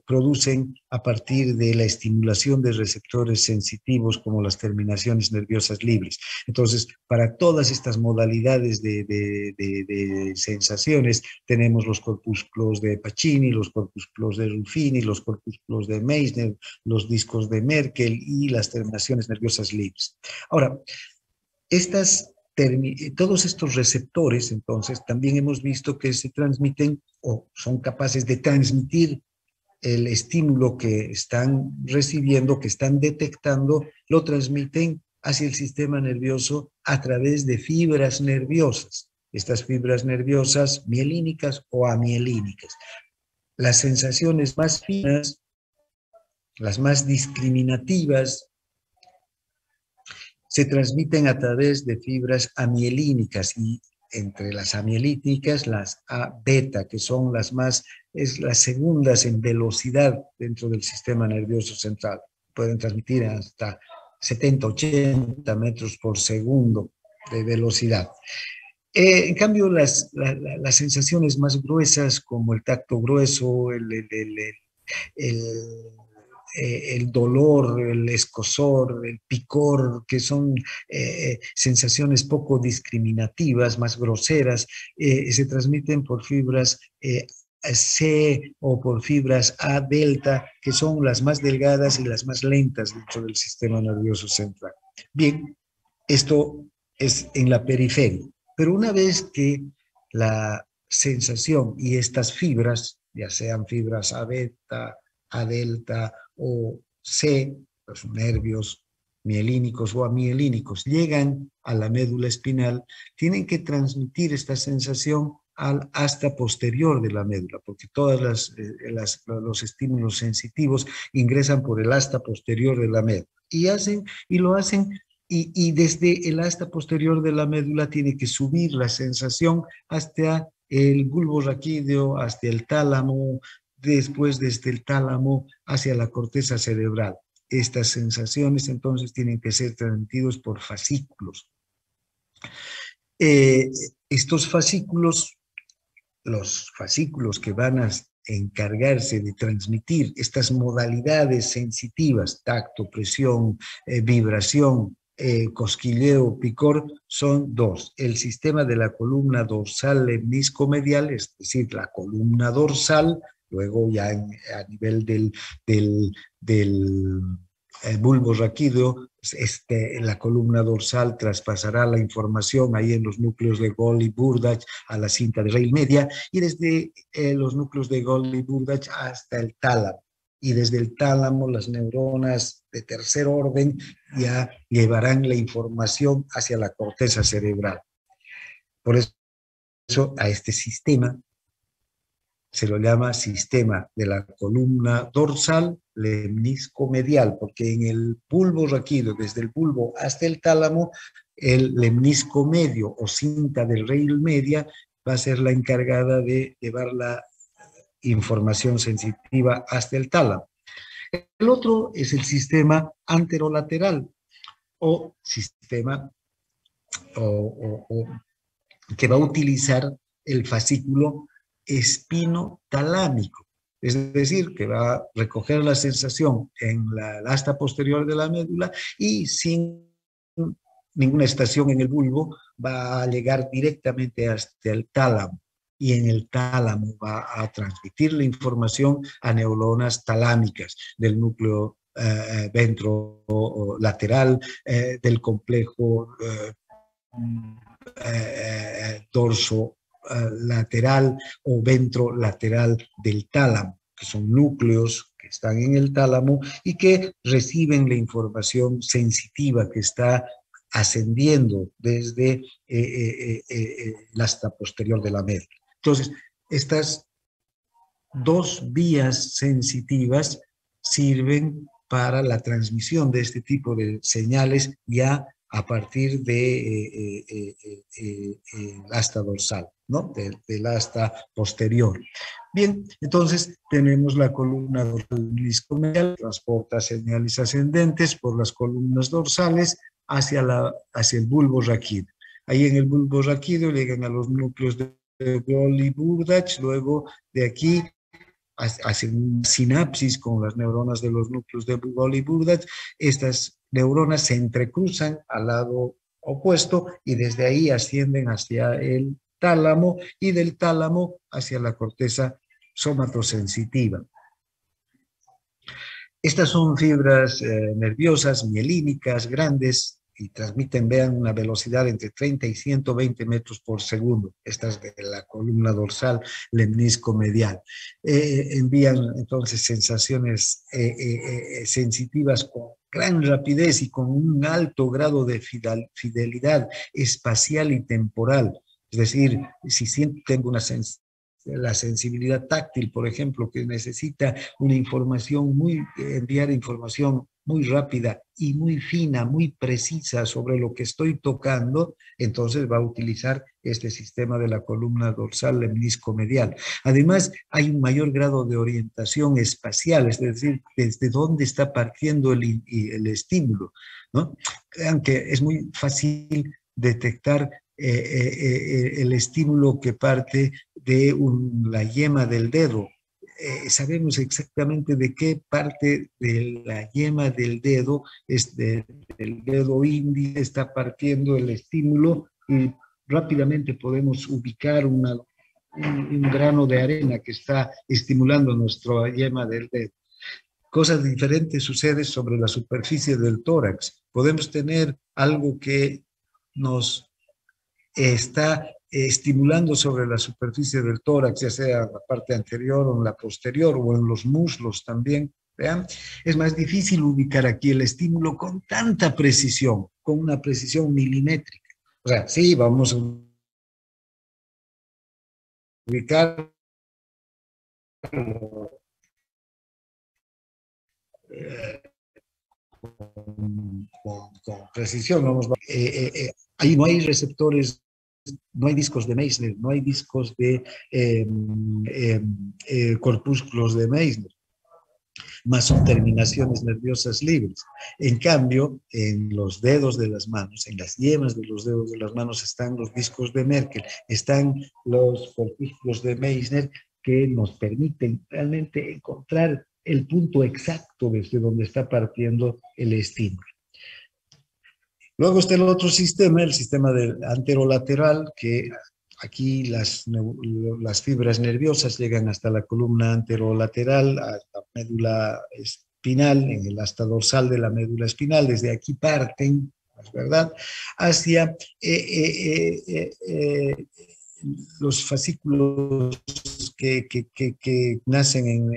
producen a partir de la estimulación de receptores sensitivos como las terminaciones nerviosas libres. Entonces, para todas estas modalidades de sensaciones tenemos los corpúsculos de Pacini, los corpúsculos de Ruffini, los corpúsculos de Meissner, los discos de Merkel y las terminaciones nerviosas libres. Ahora, todos estos receptores, entonces, también hemos visto que se transmiten o son capaces de transmitir el estímulo que están recibiendo, que están detectando, lo transmiten hacia el sistema nervioso a través de fibras nerviosas. Estas fibras nerviosas mielínicas o amielínicas. Las sensaciones más finas, las más discriminativas, se transmiten a través de fibras amielínicas y entre las amielíticas las A-beta, que son las segundas en velocidad dentro del sistema nervioso central. Pueden transmitir hasta 70, 80 metros por segundo de velocidad. En cambio, las sensaciones más gruesas, como el tacto grueso, el dolor, el escozor, el picor, que son sensaciones poco discriminativas, más groseras, se transmiten por fibras C o por fibras A delta, que son las más delgadas y las más lentas dentro del sistema nervioso central. Bien, esto es en la periferia, pero una vez que la sensación y estas fibras, ya sean fibras A beta, A delta o C, los nervios mielínicos o amielínicos, llegan a la médula espinal, tienen que transmitir esta sensación al asta posterior de la médula, porque todos los estímulos sensitivos ingresan por el asta posterior de la médula y lo hacen y desde el asta posterior de la médula tiene que subir la sensación hasta el bulbo raquídeo, hasta el tálamo, después desde el tálamo hacia la corteza cerebral. Estas sensaciones entonces tienen que ser transmitidos por fascículos. Estos fascículos, los fascículos que van a encargarse de transmitir estas modalidades sensitivas, tacto, presión, vibración, cosquilleo, picor, son dos. El sistema de la columna dorsal lemniscomedial, es decir, la columna dorsal, luego ya a nivel del bulbo raquídeo, la columna dorsal traspasará la información ahí en los núcleos de Golgi-Burdach a la cinta de raíz media y desde los núcleos de Golgi-Burdach hasta el tálamo. Y desde el tálamo las neuronas de tercer orden ya llevarán la información hacia la corteza cerebral. Por eso a este sistema se lo llama sistema de la columna dorsal lemnisco-medial, porque en el bulbo raquídeo, desde el bulbo hasta el tálamo, el lemnisco medio o cinta del rail media va a ser la encargada de llevar la información sensitiva hasta el tálamo. El otro es el sistema anterolateral o sistema que va a utilizar el fascículo espinotalámico, es decir, que va a recoger la sensación en la asta posterior de la médula y sin ninguna estación en el bulbo va a llegar directamente hasta el tálamo, y en el tálamo va a transmitir la información a neuronas talámicas del núcleo ventrolateral, del complejo dorso lateral o ventrolateral del tálamo, que son núcleos que están en el tálamo y que reciben la información sensitiva que está ascendiendo desde el asta posterior de la médula. Entonces, estas dos vías sensitivas sirven para la transmisión de este tipo de señales ya a partir de asta dorsal, ¿no? Del asta posterior. Bien, entonces tenemos la columna dorsal lemnisco-medial, transporta señales ascendentes por las columnas dorsales hacia el bulbo raquídeo. Ahí en el bulbo raquídeo llegan a los núcleos de Broglie y Burdach, luego de aquí hacen una sinapsis con las neuronas de los núcleos de Broglie y Burdach. Estas neuronas se entrecruzan al lado opuesto y desde ahí ascienden hacia el tálamo y del tálamo hacia la corteza somatosensitiva. Estas son fibras nerviosas mielínicas grandes y transmiten, vean, una velocidad entre 30 y 120 metros por segundo. Estas de la columna dorsal lemnisco-medial. Envían entonces sensaciones sensitivas con gran rapidez y con un alto grado de fidelidad espacial y temporal. Es decir, si tengo la sensibilidad táctil, por ejemplo, que necesita una información enviar información muy rápida y muy fina, muy precisa sobre lo que estoy tocando, entonces va a utilizar este sistema de la columna dorsal lemnisco-medial. Además, hay un mayor grado de orientación espacial, es decir, desde dónde está partiendo el estímulo, ¿no? Vean que es muy fácil detectar el estímulo que parte de la yema del dedo. Sabemos exactamente de qué parte de la yema del dedo, del dedo índice, está partiendo el estímulo y rápidamente podemos ubicar un grano de arena que está estimulando nuestra yema del dedo. Cosas diferentes suceden sobre la superficie del tórax. Podemos tener algo que nos está estimulando sobre la superficie del tórax, ya sea en la parte anterior o en la posterior o en los muslos también. ¿Vean? Es más difícil ubicar aquí el estímulo con tanta precisión, con una precisión milimétrica. O sea, sí, vamos a ubicar con precisión. Ahí no hay receptores, no hay discos de Meissner, no hay discos de corpúsculos de Meissner, más son terminaciones nerviosas libres. En cambio, en los dedos de las manos, en las yemas de los dedos de las manos están los discos de Merkel, están los corpúsculos de Meissner que nos permiten realmente encontrar el punto exacto desde donde está partiendo el estímulo. Luego está el otro sistema, el sistema del anterolateral, que aquí las fibras nerviosas llegan hasta la columna anterolateral, a la médula espinal, en el asta dorsal de la médula espinal. Desde aquí parten, ¿es verdad?, hacia los fascículos que nacen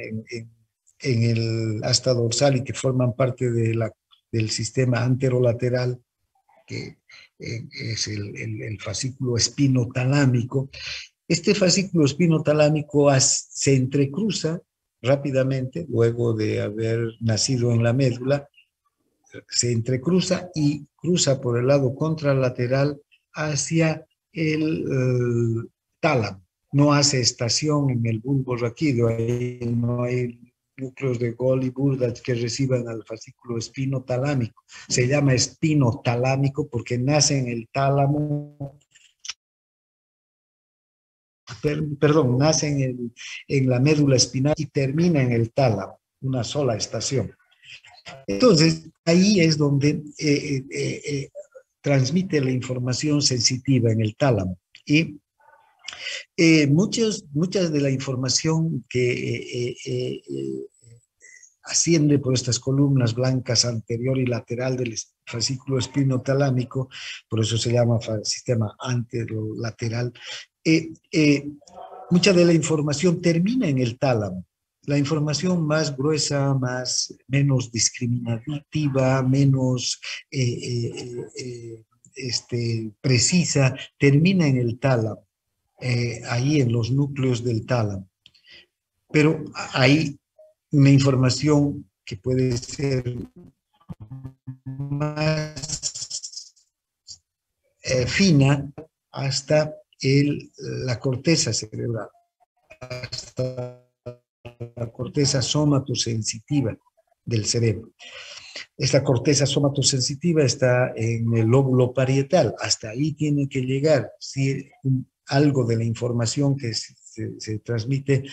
en el asta dorsal y que forman parte del sistema anterolateral, que es el fascículo espinotalámico, Este fascículo espinotalámico se entrecruza rápidamente, luego de haber nacido en la médula, se entrecruza y cruza por el lado contralateral hacia el tálamo. No hace estación en el bulbo raquídeo, ahí no hay núcleos de Golgi y Burdach que reciban al fascículo espinotalámico. Se llama espinotalámico porque nace en el tálamo, perdón, nace en la médula espinal y termina en el tálamo, una sola estación. Entonces, ahí es donde transmite la información sensitiva en el tálamo. Y muchas de la información que asciende por estas columnas blancas anterior y lateral del fascículo espinotalámico, por eso se llama sistema anterolateral, mucha de la información termina en el tálamo. La información más gruesa, menos discriminativa, menos precisa, termina en el tálamo, ahí en los núcleos del tálamo. Pero hay una información que puede ser más fina hasta la corteza cerebral, hasta la corteza somatosensitiva del cerebro. Esta corteza somatosensitiva está en el lóbulo parietal. Hasta ahí tiene que llegar algo de la información que se transmite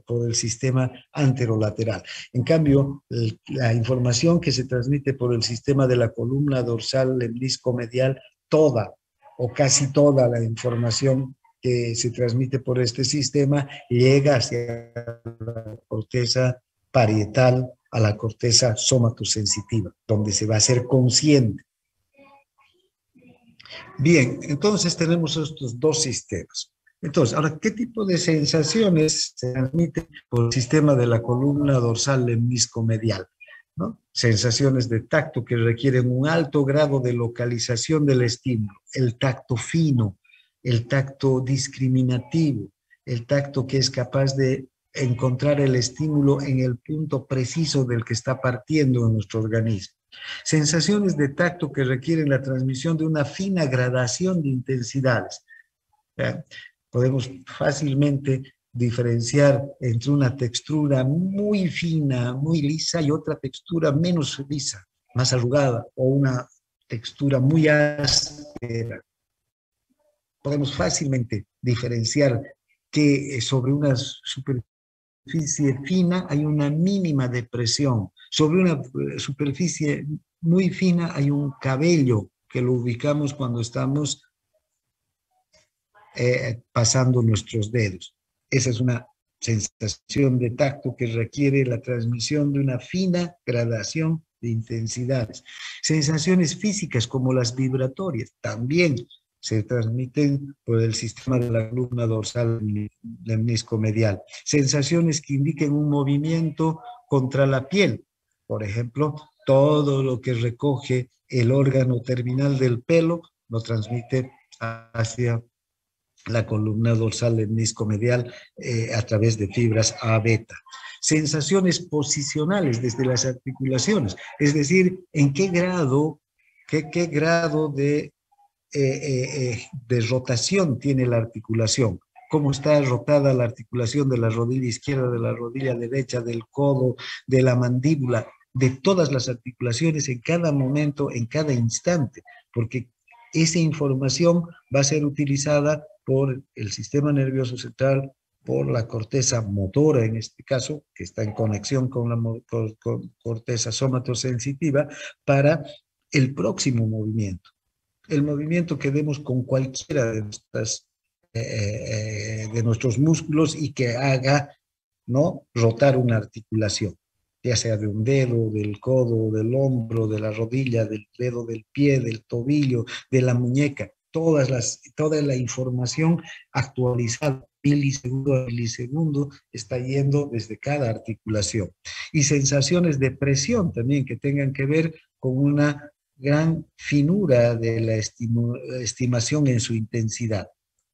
por el sistema anterolateral. En cambio, la información que se transmite por el sistema de la columna dorsal lemnisco-medial, toda o casi toda la información que se transmite por este sistema llega hacia la corteza parietal, a la corteza somatosensitiva, donde se va a hacer consciente. Bien, entonces tenemos estos dos sistemas. Entonces, ahora, ¿qué tipo de sensaciones se transmiten por el sistema de la columna dorsal lemnisco-medial? ¿No? Sensaciones de tacto que requieren un alto grado de localización del estímulo, el tacto fino, el tacto discriminativo, el tacto que es capaz de encontrar el estímulo en el punto preciso del que está partiendo en nuestro organismo. Sensaciones de tacto que requieren la transmisión de una fina gradación de intensidades. Podemos fácilmente diferenciar entre una textura muy fina, muy lisa y otra textura menos lisa, más arrugada, o una textura muy áspera. Podemos fácilmente diferenciar que sobre una superficie fina hay una mínima depresión. Sobre una superficie muy fina hay un cabello que lo ubicamos cuando estamos pasando nuestros dedos. Esa es una sensación de tacto que requiere la transmisión de una fina gradación de intensidades. Sensaciones físicas como las vibratorias también se transmiten por el sistema de la columna dorsal lemnisco-medial. Sensaciones que indiquen un movimiento contra la piel, por ejemplo, todo lo que recoge el órgano terminal del pelo lo transmite hacia la columna dorsal lemnisco-medial a través de fibras A beta. Sensaciones posicionales desde las articulaciones, es decir, en qué grado de rotación tiene la articulación, cómo está rotada la articulación de la rodilla izquierda, de la rodilla derecha, del codo, de la mandíbula, de todas las articulaciones en cada momento, en cada instante, porque esa información va a ser utilizada por el sistema nervioso central, por la corteza motora en este caso, que está en conexión con la corteza somatosensitiva, para el próximo movimiento. El movimiento que demos con cualquiera de nuestros músculos y que haga, ¿no?, rotar una articulación, ya sea de un dedo, del codo, del hombro, de la rodilla, del dedo del pie, del tobillo, de la muñeca, toda la información actualizada milisegundo a milisegundo está yendo desde cada articulación. Y sensaciones de presión también que tengan que ver con una gran finura de la estimación en su intensidad.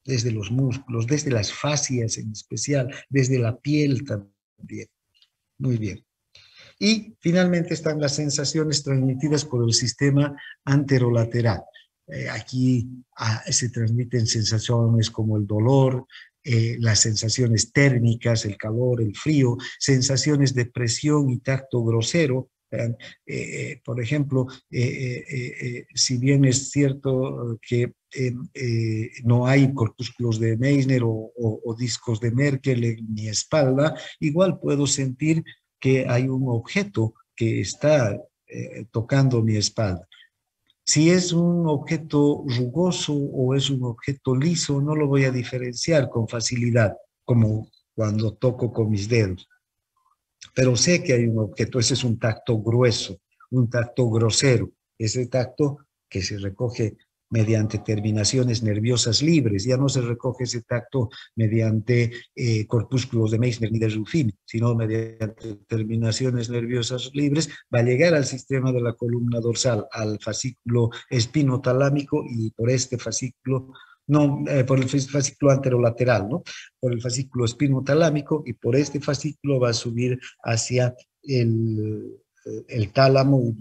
desde los músculos, desde las fascias en especial, desde la piel también. Muy bien. Y finalmente están las sensaciones transmitidas por el sistema anterolateral. Aquí se transmiten sensaciones como el dolor, las sensaciones térmicas, el calor, el frío, sensaciones de presión y tacto grosero. Por ejemplo, si bien es cierto que no hay corpúsculos de Meissner o discos de Merkel en mi espalda, igual puedo sentir que hay un objeto que está tocando mi espalda. Si es un objeto rugoso o es un objeto liso, no lo voy a diferenciar con facilidad, como cuando toco con mis dedos. Pero sé que hay un objeto, ese es un tacto grueso, un tacto grosero, ese tacto que se recoge mediante terminaciones nerviosas libres, ya no se recoge ese tacto mediante corpúsculos de Meissner ni de Ruffini, sino mediante terminaciones nerviosas libres, va a llegar al sistema de la columna dorsal, al fascículo espinotalámico y por este fascículo por el fascículo anterolateral, ¿no? Por el fascículo espinotalámico y por este fascículo va a subir hacia el tálamo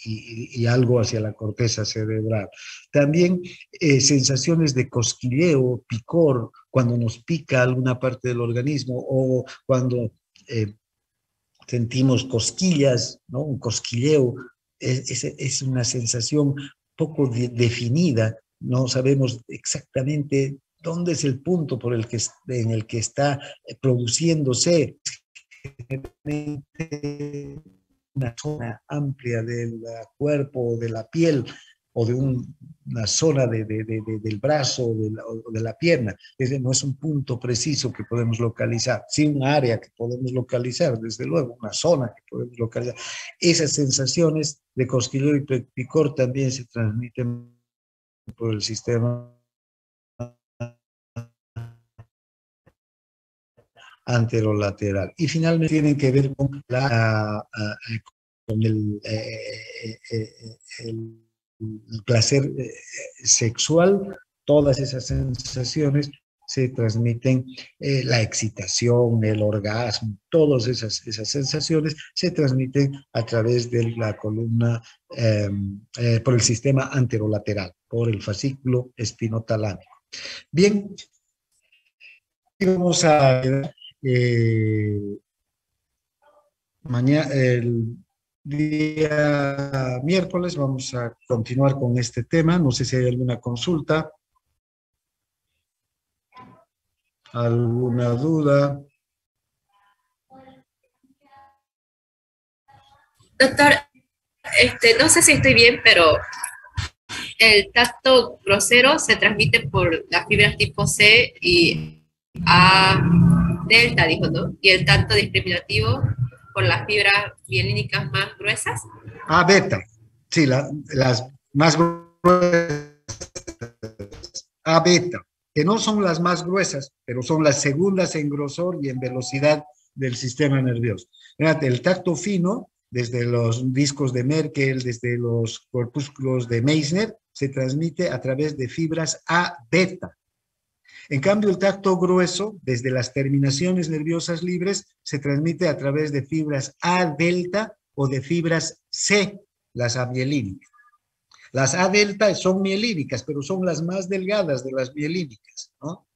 y algo hacia la corteza cerebral. También sensaciones de cosquilleo, picor, cuando nos pica alguna parte del organismo o cuando sentimos cosquillas, ¿no? Un cosquilleo es una sensación poco definida, no sabemos exactamente dónde es el punto en el que está produciéndose una zona amplia del cuerpo, de la piel, o de una zona del brazo o de la pierna. Ese no es un punto preciso que podemos localizar, sí un área que podemos localizar, desde luego, una zona que podemos localizar. Esas sensaciones de cosquilleo y picor también se transmiten por el sistema anterolateral. Y finalmente tienen que ver con el placer sexual. Todas esas sensaciones se transmiten, la excitación, el orgasmo, todas esas sensaciones se transmiten a través de la columna, por el sistema anterolateral, por el fascículo espinotalámico. Bien, vamos a mañana, el día miércoles, vamos a continuar con este tema. No sé si hay alguna consulta, alguna duda. Doctor, no sé si estoy bien, pero el tacto grosero se transmite por las fibras tipo C y A delta, dijo, ¿no? Y el tacto discriminativo por las fibras mielínicas más gruesas. A beta, sí, las más gruesas. A beta, que no son las más gruesas, pero son las segundas en grosor y en velocidad del sistema nervioso. Fíjate, el tacto fino, desde los discos de Merkel, desde los corpúsculos de Meissner, se transmite a través de fibras A beta. En cambio, el tacto grueso, desde las terminaciones nerviosas libres, se transmite a través de fibras A delta o de fibras C, las amielínicas. Las A delta son mielínicas, pero son las más delgadas de las mielínicas, ¿no?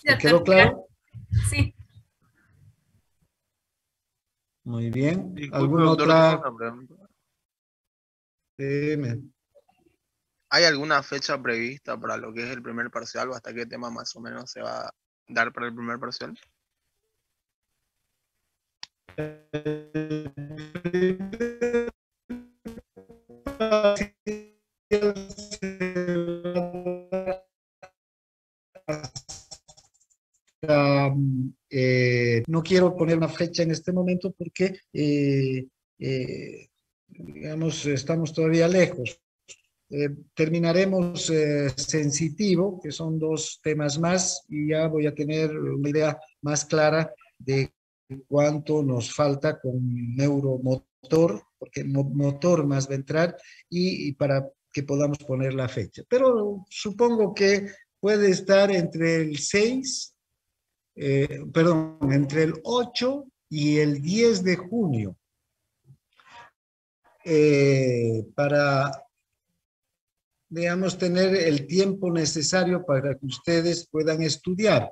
¿Te quedó claro? Sí. Muy bien. Disculpe, ¿Alguna doctor, otra? tengo una pregunta. Dime. ¿Hay alguna fecha prevista para lo que es el primer parcial o hasta qué tema más o menos se va a dar para el primer parcial? No quiero poner una fecha en este momento porque, digamos, estamos todavía lejos. Terminaremos sensitivo, que son 2 temas más, y ya voy a tener una idea más clara de cuánto nos falta con neuromotor, porque motor más va a entrar, y para que podamos poner la fecha. Pero supongo que puede estar entre el 6, entre el 8 y el 10 de junio. Para, digamos, tener el tiempo necesario para que ustedes puedan estudiar.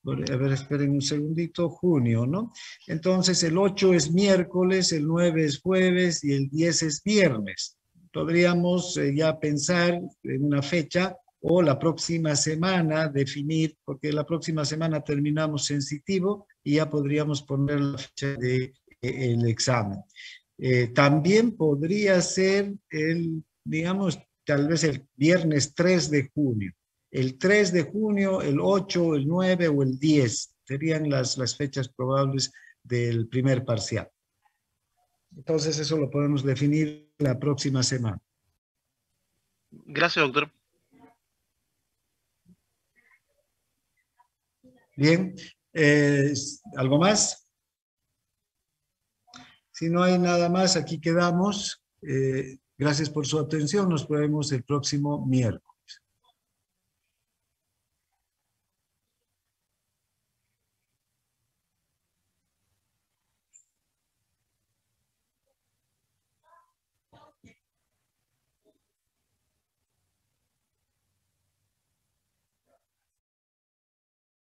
A ver, esperen un segundito, junio, ¿no? Entonces el 8 es miércoles, el 9 es jueves y el 10 es viernes. Podríamos ya pensar en una fecha o la próxima semana definir, porque la próxima semana terminamos sensitivo y ya podríamos poner la fecha del examen. También podría ser digamos, tal vez el viernes 3 de junio. El 3 de junio, el 8, el 9 o el 10 serían las fechas probables del primer parcial. Entonces eso lo podemos definir la próxima semana. Gracias, doctor. Bien, ¿algo más? Si no hay nada más, aquí quedamos. Gracias por su atención. Nos vemos el próximo miércoles.